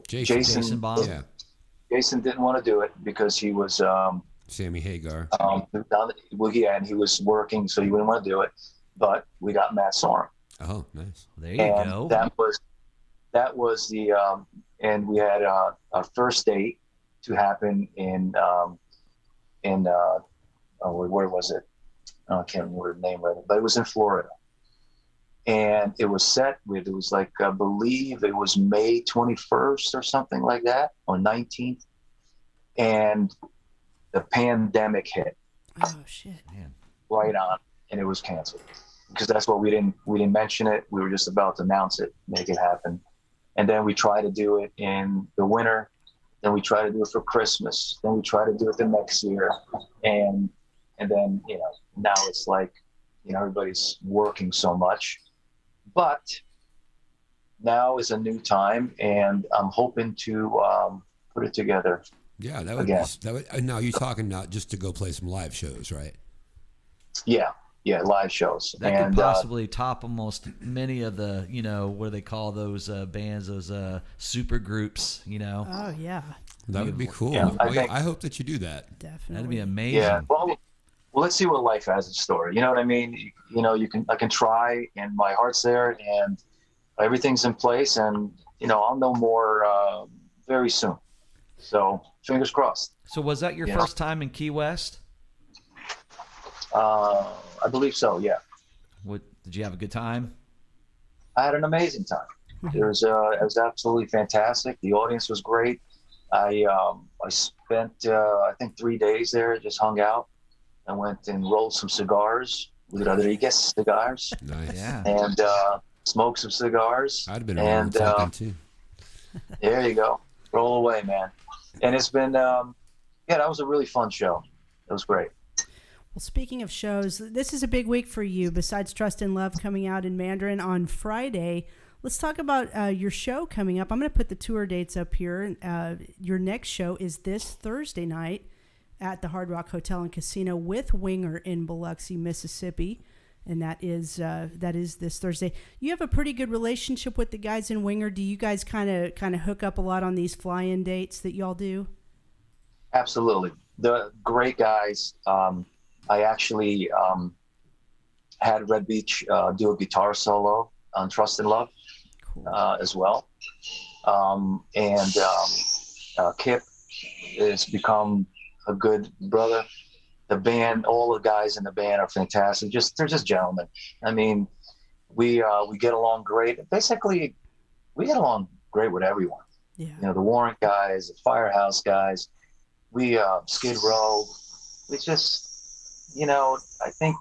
Jason. Jason Bond. Yeah. Jason didn't want to do it because he was Sammy Hagar. and he was working, so he wouldn't want to do it. But we got Matt Sorum. Oh, nice. There you And go. that was the and we had our first date to happen in where was it? Oh, I can't remember the name right, but it was in Florida. And it was set with, it was like, I believe it was May 21st or something like that, or 19th. And the pandemic hit Oh shit. Man. right on, and it was canceled. because that's what we didn't mention it. We were just about to announce it, make it happen. And then we try to do it in the winter. Then we try to do it for Christmas. Then we try to do it the next year. And then, you know, now it's like, you know, everybody's working so much. But now is a new time, and I'm hoping to put it together. Yeah, that would again. Now you're talking not just to go play some live shows, right? Yeah, live shows. That and could possibly top almost many of the, you know, what do they call those bands, those super groups, you know? Oh yeah, That would be cool. Yeah, I hope that you do that. definitely. That'd be amazing. yeah. Well, let's see what life has in store. You know what I mean? You know, I can try, and my heart's there, and everything's in place, and you know, I'll know more very soon. So fingers crossed. So was that your first time in Key West? I believe so. Yeah, Did you have a good time? I had an amazing time. It was absolutely fantastic. The audience was great. I spent I think 3 days there, just hung out. I went and rolled some cigars with Rodriguez cigars. Nice. Yeah. And smoked some cigars. I'd have been around something too. There you go. Roll away, man. And it's been that was a really fun show. It was great. Well, speaking of shows, this is a big week for you. Besides Trust and Love coming out in Mandarin on Friday, let's talk about your show coming up. I'm going to put the tour dates up here. Your next show is this Thursday night at the Hard Rock Hotel and Casino with Winger in Biloxi, Mississippi. And that is this Thursday. You have a pretty good relationship with the guys in Winger. Do you guys kind of hook up a lot on these fly-in dates that y'all do? Absolutely. The great guys. I actually had Red Beach do a guitar solo on Trust and Love. Cool. As well. Kip has become a good brother. The band, all the guys in the band are fantastic. They're just gentlemen. I mean, we get along great. Basically, we get along great with everyone. Yeah. You know, the Warrant guys, the Firehouse guys, we Skid Row. We just, you know, I think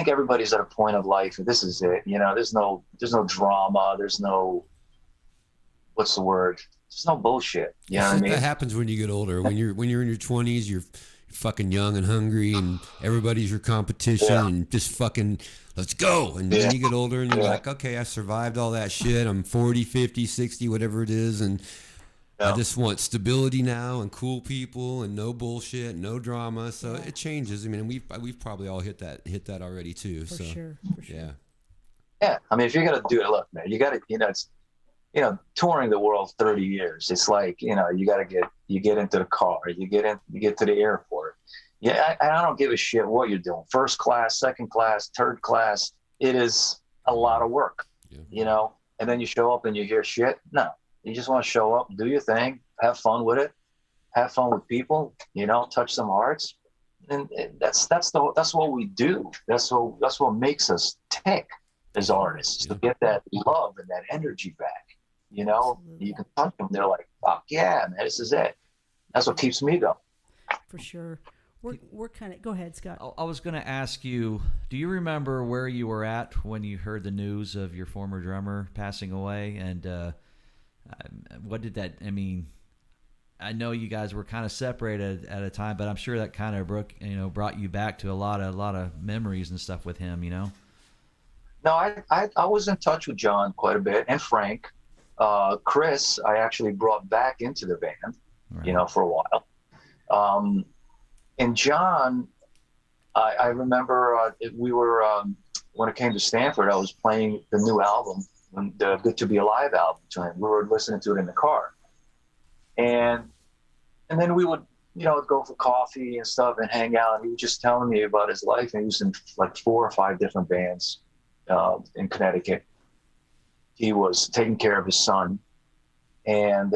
everybody's at a point of life. This is it. You know, there's no drama. There's no, what's the word? There's no bullshit. You know what I mean? That happens when you get older. When you're in your 20s, you're fucking young and hungry, and everybody's your competition, and just fucking let's go. And then you get older, and you're like, okay, I survived all that shit. I'm 40, 50, 60, whatever it is, and I just want stability now and cool people and no bullshit, no drama. So it changes. I mean, we've probably all hit that already too. For sure. Yeah. I mean, if you're gonna do it, look, man, you got to, you know, it's, you know, touring the world 30 years. It's like, you know, you get into the car, you get to the airport. Yeah, I don't give a shit what you're doing. First class, second class, third class. It is a lot of work, you know. And then you show up and you hear shit. No. You just want to show up, do your thing, have fun with it, have fun with people, you know, touch some hearts, and that's what we do. That's what makes us tick as artists, to get that love and that energy back. You know, you can touch them, they're like, "Fuck yeah, man, this is it." That's what keeps me going. For sure. We're kind of. Go ahead, Scott. I was going to ask you, do you remember where you were at when you heard the news of your former drummer passing away, and what did that, I mean, I know you guys were kind of separated at a time, but I'm sure that kind of brought you back to a lot of memories and stuff with him, you know? No, I was in touch with John quite a bit, and Frank. Chris, I actually brought back into the band, you know, for a while. And John, I remember we were, when it came to Stanford, I was playing the new album, the Good to Be Alive album to him. We were listening to it in the car. And then we would, you know, go for coffee and stuff and hang out. And he was just telling me about his life. And he was in like 4 or 5 different bands in Connecticut. He was taking care of his son. And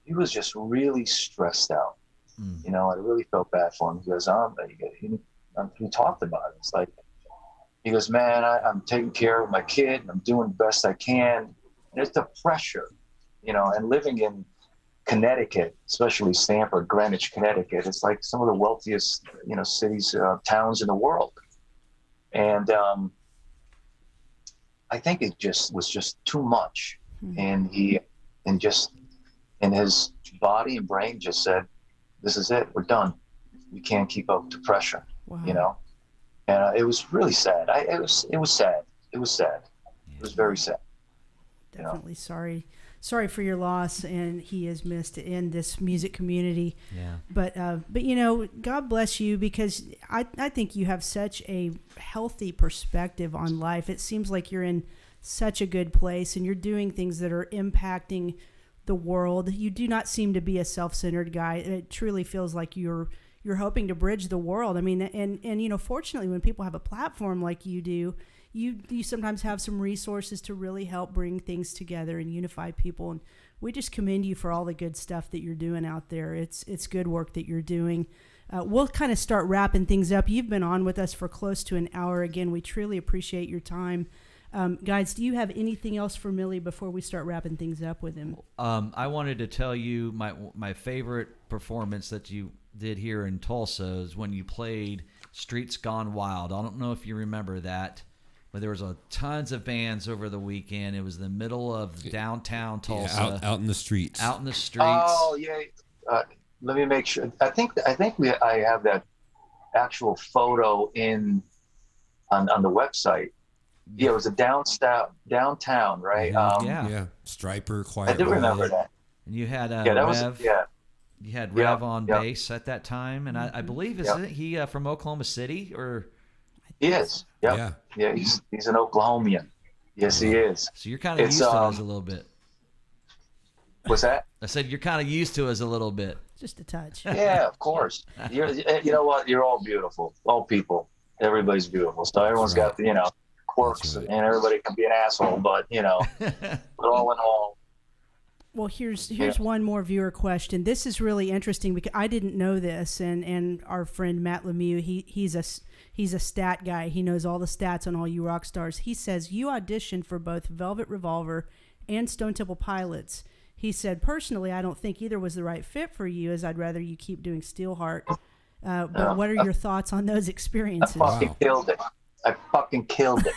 he was just really stressed out. You know, I really felt bad for him. He goes, he talked about it. It's like, he goes, man, I'm taking care of my kid, and I'm doing the best I can. And it's the pressure, you know, and living in Connecticut, especially And I think it just was just too much. And his body and brain just said, this is it, we're done. We can't keep up the pressure, Wow. you know? And it was really sad. It was sad. It was sad. It was very sad. Definitely sorry for your loss, and he is missed in this music community. Yeah. But you know, God bless you, because I think you have such a healthy perspective on life. It seems like you're in such a good place, and you're doing things that are impacting the world. You do not seem to be a self-centered guy. It truly feels like you're hoping to bridge the world. I mean, and you know, fortunately, when people have a platform like you do, you sometimes have some resources to really help bring things together and unify people. And we just commend you for all the good stuff that you're doing out there. It's good work that you're doing. We'll kind of start wrapping things up. You've been on with us for close to an hour. Again, we truly appreciate your time. Guys, do you have anything else for Milli before we start wrapping things up with him? I wanted to tell you my favorite performance that you did here in Tulsa is when you played Streets Gone Wild. I don't know if you remember that, but there was tons of bands over the weekend. It was the middle of downtown Tulsa. Yeah, out in the streets. Out in the streets. Oh yeah. Let me make sure. I think I have that actual photo on the website. Yeah, it was a downtown, right? Yeah. Striper, Quiet. I do remember that. And you had Rev. You had Rev on bass at that time, and I believe isn't he from Oklahoma City or? He is. Yep. Yeah. He's an Oklahomian. Yes, he is. So you're kind of used to us a little bit. What's that? I said you're kind of used to us a little bit. Just a touch. Yeah, of course. You know what? You're all beautiful. All people. Everybody's beautiful. So everyone's got quirks, and everybody can be an asshole. But but all in all. Well, here's one more viewer question. This is really interesting because I didn't know this, and our friend Matt Lemieux, he's a stat guy. He knows all the stats on all you rock stars. He says you auditioned for both Velvet Revolver and Stone Temple Pilots. He said, personally, I don't think either was the right fit for you, as I'd rather you keep doing Steelheart. But what are your thoughts on those experiences? I fucking killed it.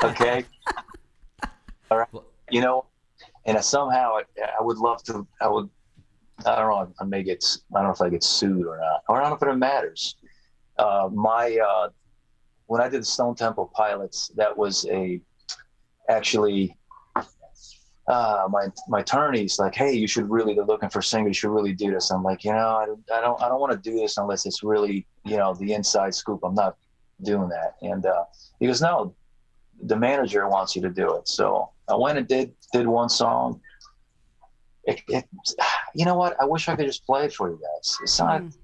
Okay. All right. You know, and somehow I would love to. I don't know. I don't know if I get sued or not. Or I don't know if it matters. When I did the Stone Temple Pilots, that was actually my attorney's like, hey, they're looking for singers, you should really do this. I'm like, I don't want to do this unless it's really, the inside scoop. I'm not doing that. And he goes, no, the manager wants you to do it. So I went and did one song. You know what? I wish I could just play it for you guys. It sounds.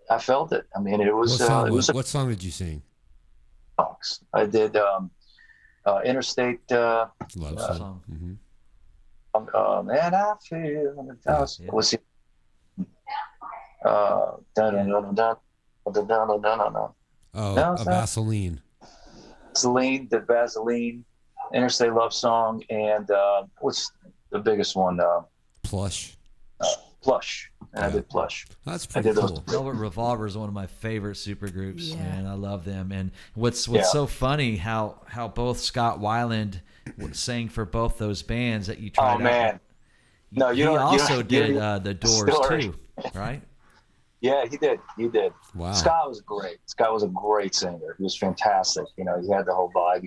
I felt it. I mean, it was. What song did you sing? Songs. I did Interstate. Love song. And I feel. Was it? Vaseline. Vaseline, the Vaseline, Interstate Love Song, and what's the biggest one? Plush. Plush. And I did Plush. That's pretty cool. Velvet Revolver is one of my favorite supergroups, man. I love them. And what's so funny how both Scott Weiland sang for both those bands that you tried. Oh man, no, he also did the Doors too, right? Yeah, he did. Wow. Scott was great. Scott was a great singer. He was fantastic. He had the whole vibe.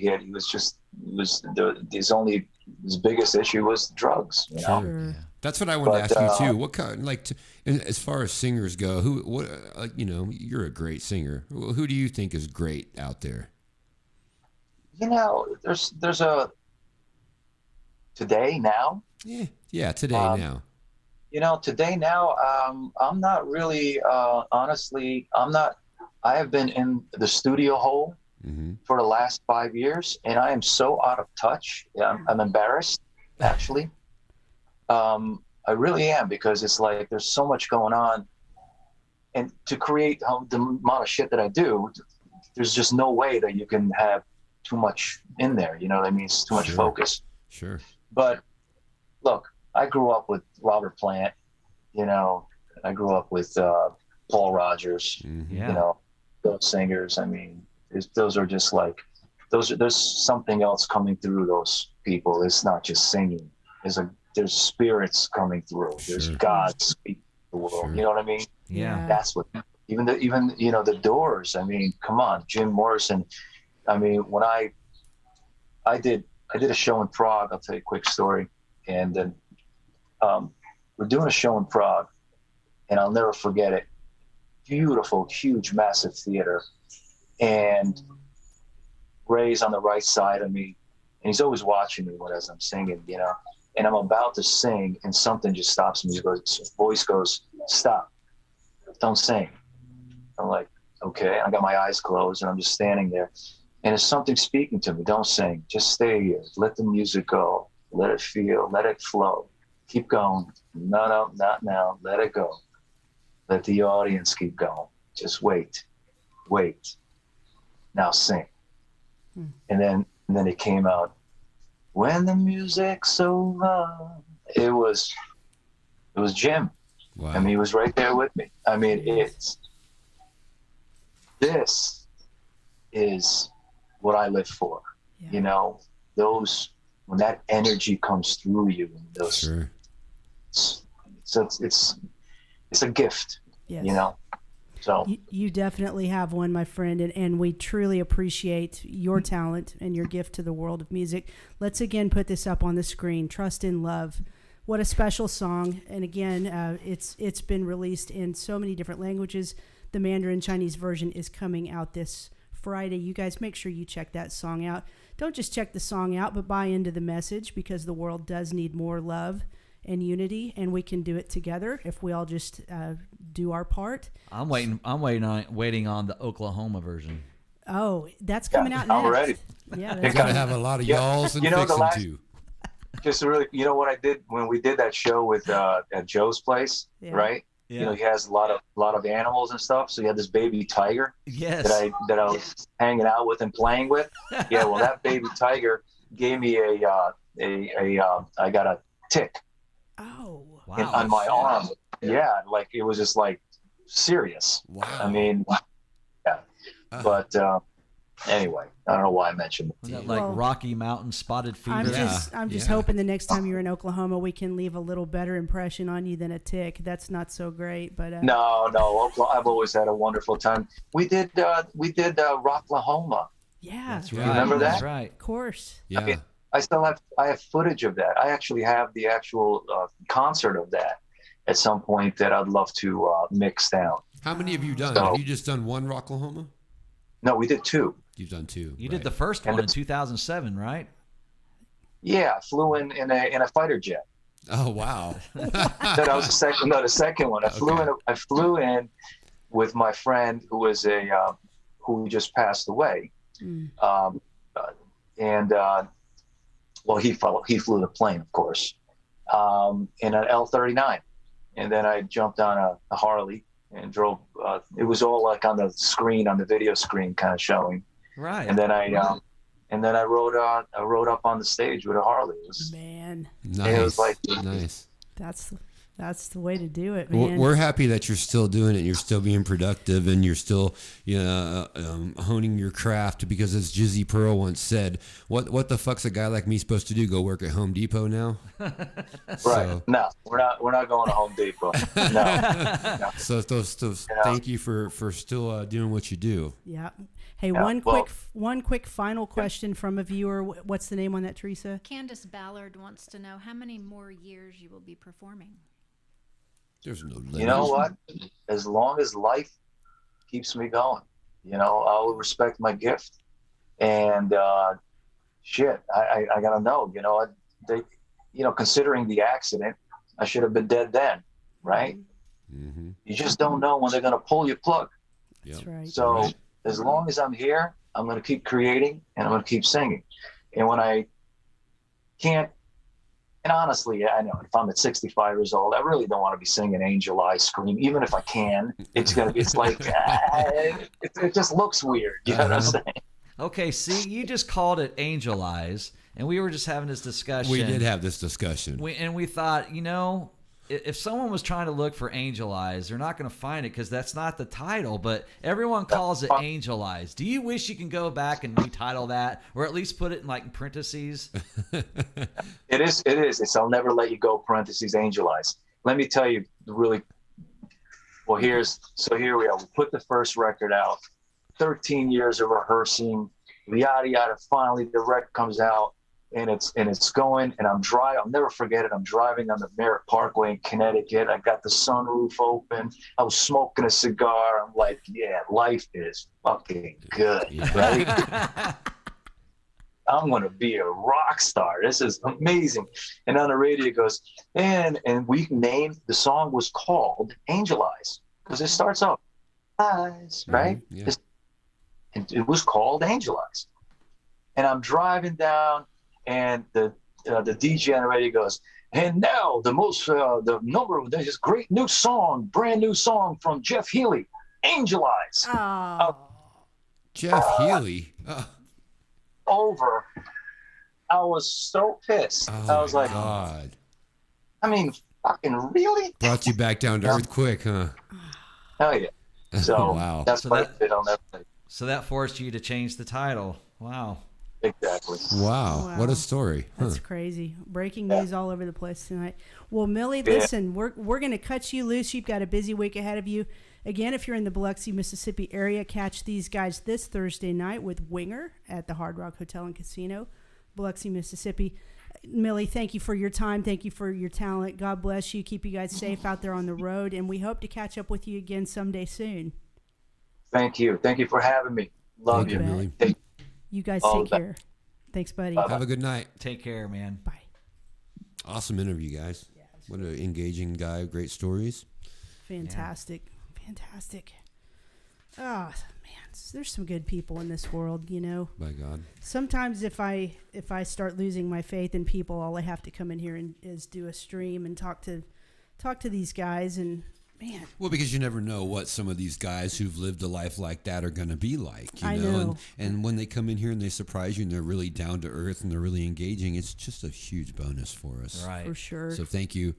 His biggest issue was drugs. Sure. Yeah. That's what I wanted to ask you too. What kind, as far as singers go, you're a great singer. Who do you think is great out there? There's a Today Now. Yeah, Today Now. Today Now, I'm not really, honestly, I have been in the studio hole for the last 5 years, and I am so out of touch. I'm embarrassed, actually. I really am, because it's like there's so much going on. And to create the amount of shit that I do, there's just no way that you can have too much in there. You know what I mean? It's too much focus. Sure. But look, I grew up with Robert Plant, I grew up with Paul Rogers, those singers. I mean, those are just like there's something else coming through those people. It's not just singing. There's spirits coming through. There's Sure. God speaking to the world. Sure. You know what I mean? Yeah. That's what even the Doors. I mean, come on, Jim Morrison. I mean, when I did a show in Prague. I'll tell you a quick story. And then we're doing a show in Prague, and I'll never forget it. Beautiful, huge, massive theater, and Ray's on the right side of me, and he's always watching me as I'm singing, you know. And I'm about to sing, and something just stops me. His voice goes, "Stop! Don't sing." I'm like, "Okay." I got my eyes closed, and I'm just standing there, and it's something speaking to me. Don't sing. Just stay here. Let the music go. Let it feel. Let it flow. Keep going. No, not now. Let it go. Let the audience keep going. Just wait. Now sing. And then it came out. When the music's over. It was Jim. Wow. I mean, he was right there with me. I mean, this is what I live for. Yeah. You know, when that energy comes through you, and Sure. it's a gift. Yes. You know. So You definitely have one, my friend, and we truly appreciate your talent and your gift to the world of music. Let's again put this up on the screen. Trust in Love. What a special song. And again, it's been released in so many different languages. The Mandarin Chinese version is coming out this Friday. You guys make sure you check that song out. Don't just check the song out, but buy into the message, because the world does need more love and unity, and we can do it together if we all just do our part. I'm waiting on the Oklahoma version. Oh, that's coming out I'm next. ready. Yeah, You that's gotta have a lot of y'alls and You know, the fixing last- too. just really, you know what I did when we did that show with at Joe's place, Yeah. right? Yeah. You know, he has a lot of animals and stuff. So he had this baby tiger Yes. that I was hanging out with and playing with. Yeah, well, that baby tiger gave me I got a tick Oh, Wow. on my arm. Yeah, like it was just like serious. Wow. I mean, yeah. But anyway, I don't know why I mentioned it. Wasn't that like Well, Rocky Mountain spotted fever? I'm just Yeah. hoping the next time you're in Oklahoma, we can leave a little better impression on you than a tick. That's not so great, but No, I've always had a wonderful time. We did Rocklahoma. yeah, That's of right. remember That's that? right. course. Yeah. mean, I have footage of that. I actually have the actual concert of that at some point that I'd love to mix down. How many have you done? So- Have you just done one Rocklahoma? No, we did two. You've done two. You right. did the first And one in it's- 2007, right? Yeah, I flew in a fighter jet. Oh wow. No, that was the second. No, the second one. I flew in with my friend who was who just passed away. Mm. Well, he flew the plane, of course, in an L-39, and then I jumped on a Harley and drove. It was all like on the screen, on the video screen, kind of showing. Right. And then I rode up on the stage with a Harley. It was, Man, Nice. it was like- nice. that's the way to do it, We're man. we're happy that you're still doing it. You're still being productive, and you're still, honing your craft. Because as Jizzy Pearl once said, "What the fuck's a guy like me supposed to do? Go work at Home Depot now?" right. So, No, we're not going to Home Depot. No. so thank you for still doing what you do. Yeah. Hey, Yeah, one quick final question from a viewer. What's the name on that, Teresa? Candace Ballard wants to know how many more years you will be performing. There's no limit. You know what? As long as life keeps me going, I'll respect my gift. And shit, I gotta know. Considering the accident, I should have been dead then, right? Mm-hmm. You just don't know when they're gonna pull your plug. That's right. So as long as I'm here, I'm gonna keep creating and I'm gonna keep singing. And when I can't. And honestly, I know if I'm at 65 years old, I really don't want to be singing Angel Eyes Scream. Even if I can, it's like, it just looks weird. You know what I'm saying? Okay, see, you just called it Angel Eyes, and we were just having this discussion. We did have this discussion. We thought, if someone was trying to look for Angel Eyes, they're not going to find it because that's not the title, but everyone calls it Angel Eyes. Do you wish you can go back and retitle that, or at least put it in like parentheses? It is. It's I'll Never Let You Go, parentheses, Angel Eyes. Let me tell you really, well, here we are. We put the first record out, 13 years of rehearsing, yada, yada. Finally, the record comes out. And it's going, and I'm driving. I'll never forget it. I'm driving on the Merritt Parkway in Connecticut. I got the sunroof open. I was smoking a cigar. I'm like, yeah, life is fucking good, right? I'm gonna be a rock star. This is amazing. And on the radio it goes, and we named the song was called Angel Eyes because it starts off eyes, right? Mm-hmm. Yeah. And it was called Angel Eyes. And I'm driving down. And the DJ on the radio goes, and now this great new song, brand new song from Jeff Healey, Angel Eyes. Oh. Jeff Healey. Over. I was so pissed. Oh, I was like, God. I mean, fucking really? Brought you back down to earth quick, huh? Hell yeah. So Wow. that's So what that- I did on that thing. So that forced you to change the title. Wow. Exactly. Wow. What Wow. a story. Huh. That's crazy. Breaking news all over the place tonight. Well, Millie, listen, we're going to cut you loose. You've got a busy week ahead of you. Again, if you're in the Biloxi, Mississippi area, catch these guys this Thursday night with Winger at the Hard Rock Hotel and Casino, Biloxi, Mississippi. Millie, thank you for your time. Thank you for your talent. God bless you. Keep you guys safe out there on the road. And we hope to catch up with you again someday soon. Thank you. Thank you for having me. Love Thank you. you, Millie. You guys All take the care. Thanks, buddy. Bye-bye. Have a good night. Take care, man. Bye. Awesome interview, guys. What an engaging guy. Great stories. Fantastic. Fantastic. Oh, man, there's some good people in this world, you know. By God. Sometimes if I start losing my faith in people, all I have to come in here and is do a stream and talk to these guys, and man. Well, because you never know what some of these guys who've lived a life like that are going to be like, you I know? know. And when they come in here and they surprise you and they're really down to earth and they're really engaging, it's just a huge bonus for us. Right. For sure. So thank you,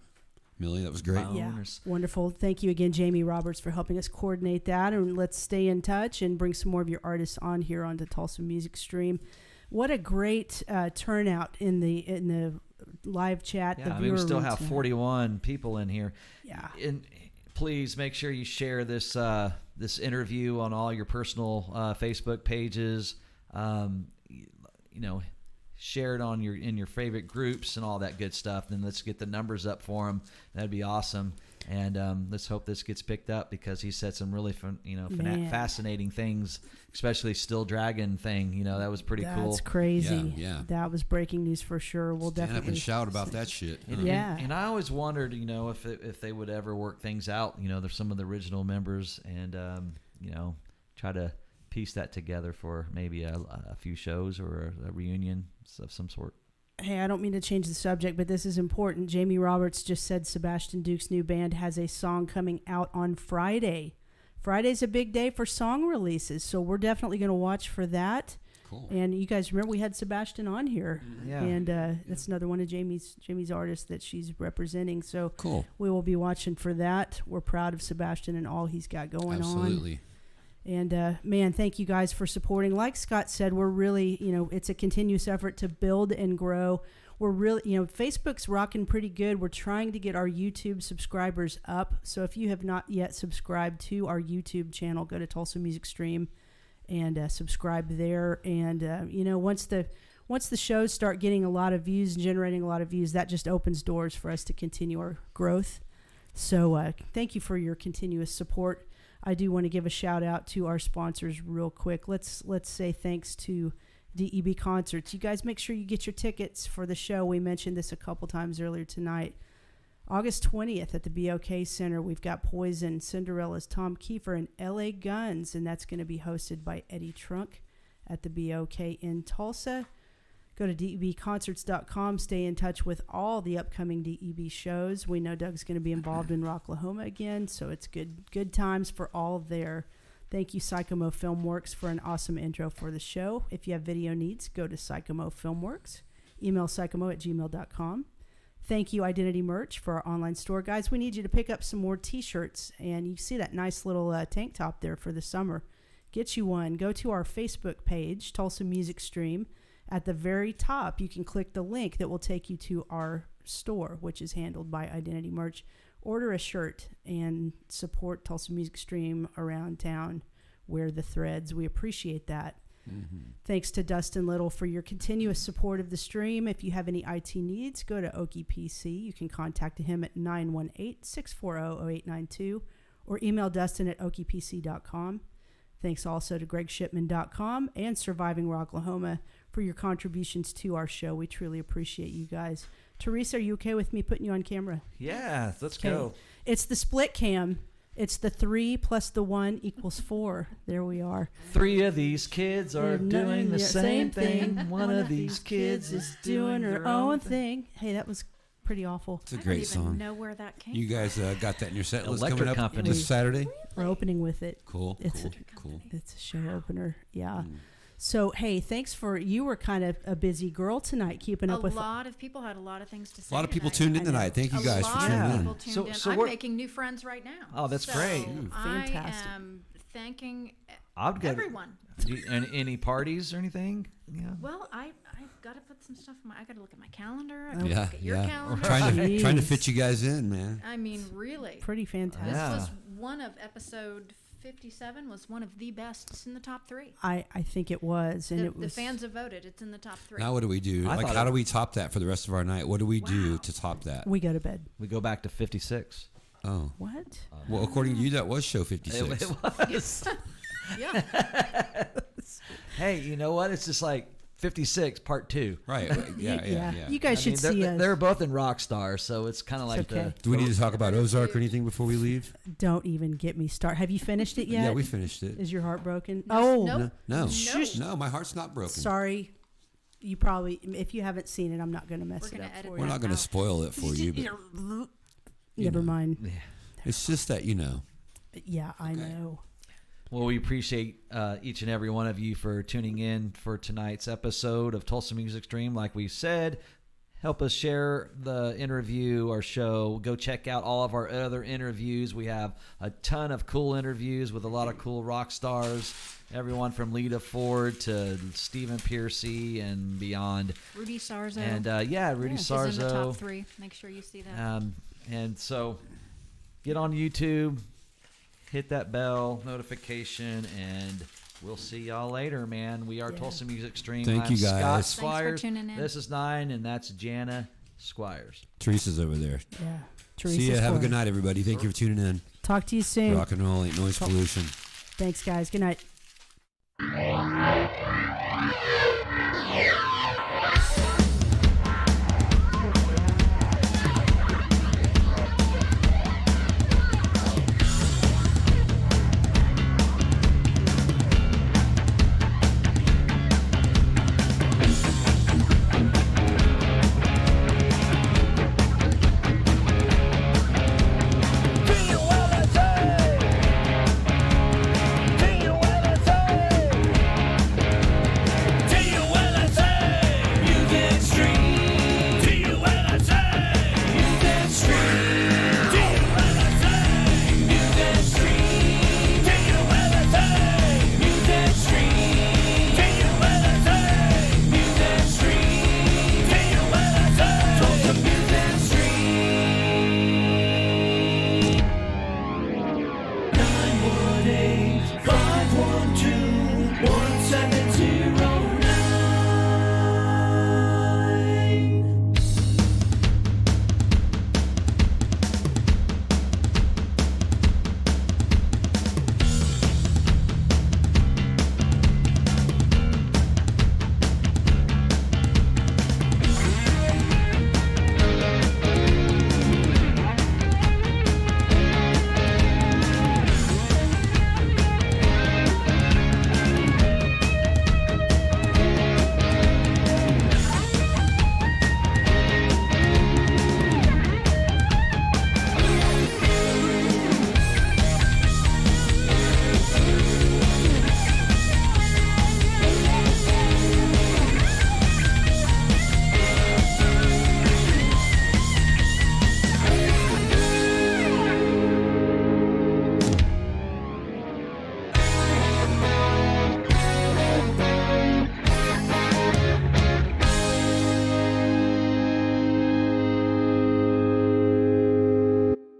Millie. That was great. Wow. Yeah, Owners. wonderful. Thank you again, Jamie Roberts, for helping us coordinate that. And let's stay in touch and bring some more of your artists on here on the Tulsa Music Stream. What a great turnout in the live chat. Yeah, the I mean, we still viewer have room 41 people in here. Yeah. And please make sure you share this this interview on all your personal Facebook pages. You know, share it on in your favorite groups and all that good stuff. Then let's get the numbers up for him. That'd be awesome. And let's hope this gets picked up because he said some really fun, Man. fascinating things, especially Still Dragon thing. You know, that was pretty cool. That's crazy. Yeah. That was breaking news for sure. We'll Stand up definitely and shout about that shit. And, huh? Yeah. and I always wondered, you know, if they would ever work things out. You know, there's some of the original members, and you know, try to piece that together for maybe a few shows or a reunion of some sort. Hey, I don't mean to change the subject, but this is important. Jamie Roberts just said Sebastian Duke's new band has a song coming out on Friday. Friday's a big day for song releases, so we're definitely going to watch for that. Cool. And you guys remember we had Sebastian on here, Yeah. and that's another one of Jamie's artists that she's representing. So Cool. we will be watching for that. We're proud of Sebastian and all he's got going on. Absolutely. And man, thank you guys for supporting. Like Scott said, we're really, it's a continuous effort to build and grow. We're really, Facebook's rocking pretty good. We're trying to get our YouTube subscribers up. So if you have not yet subscribed to our YouTube channel, go to Tulsa Music Stream and subscribe there. And once the shows start getting a lot of views and generating a lot of views, that just opens doors for us to continue our growth. So thank you for your continuous support. I do want to give a shout out to our sponsors real quick. Let's say thanks to DEB Concerts. You guys make sure you get your tickets for the show. We mentioned this a couple times earlier tonight. August 20th at the BOK Center, we've got Poison, Cinderella's Tom Kiefer, and LA Guns, and that's going to be hosted by Eddie Trunk at the BOK in Tulsa. Go to debconcerts.com. Stay in touch with all the upcoming DEB shows. We know Doug's going to be involved in Rocklahoma again, so it's good times for all there. Thank you, Psychomo Filmworks, for an awesome intro for the show. If you have video needs, go to Psychomo Filmworks. Email psychomo@gmail.com. Thank you, Identity Merch, for our online store. Guys, we need you to pick up some more T-shirts. And you see that nice little tank top there for the summer. Get you one. Go to our Facebook page, Tulsa Music Stream. At the very top, you can click the link that will take you to our store, which is handled by Identity Merch. Order a shirt and support Tulsa Music Stream around town. Wear the threads. We appreciate that. Thanks to Dustin Little for your continuous support of the stream. If you have any IT needs, go to Okie PC. You can contact him at 918-640-0892 or email Dustin at okiepc.com. Thanks also to GregShipman.com and Surviving Raw Oklahoma for your contributions to our show. We truly appreciate you guys. Teresa, are you okay with me putting you on camera? Yeah, let's Okay. go. It's the split cam. It's the 3 plus the 1 equals 4. There we are. 3 of these kids are doing the same thing. One of these kids is doing her own thing. Hey, that was pretty awful. It's a I great don't even song. know where that came You guys got that in your set list Electric coming up Company. this Saturday? We're opening with it. Cool, It's cool. It's a show opener. Yeah. So, hey, thanks you were kind of a busy girl tonight keeping up A with. lot of people had a lot of things to say. A lot of people tonight. tuned in tonight. Thank you guys a for lot tuning of in. people tuned So- in. so I'm what- making new friends right now. Oh, that's So great. Fantastic. I am thanking I'd get everyone. any parties or anything? Yeah. Well, I've got to put some stuff in I got to look at my calendar. I Oh. got to Yeah, look at your yeah. calendar. Trying to Jeez. fit you guys in, man. I mean, really. Pretty fantastic. This Yeah. was one of episode 57 was one of the best. It's in the top 3. I think it was, and The, it was. the fans have voted. It's in the top 3. Now what do we do? I Like, thought how it- do we top that for the rest of our night? What do we do Wow. to top that? We go to bed. We go back to 56. Oh, What? well, according to you, that was show It, 56. it was. Yeah. Hey, you know what? It's just like 56 part 2. Right. Yeah. You guys should see us. They're both in Rockstar, so it's kind of like okay. Do we need to talk about Ozark or anything before we leave? Don't even get me started. Have you finished it yet? Yeah, we finished it. Is your heart broken? No, Oh, nope. No, Shush. no, my heart's not broken. sorry. You probably, if you haven't seen it, I'm not going to mess We're it gonna up edit for We're you. not going to out. spoil it for you, but Never mind. it's just that Yeah, I know. Well, we appreciate each and every one of you for tuning in for tonight's episode of Tulsa Music Stream. Like we said, help us share the interview, our show. Go check out all of our other interviews. We have a ton of cool interviews with a lot of cool rock stars. Everyone from Lita Ford to Stephen Piercy and beyond. Rudy Sarzo. And Rudy is Sarzo. in the top 3. Make sure you see that. And so get on YouTube, hit that bell notification, and we'll see y'all later, man. We are Yeah. Tulsa Music Stream. Thank I'm you, guys. Scott Thanks for Squires. tuning in. This is 9, and that's Jana Squires. Teresa's over there. Yeah. See ya. Have a good night, everybody. Thank you for tuning in. Talk to you soon. Rock and roll ain't noise pollution. Thanks, guys. Good night.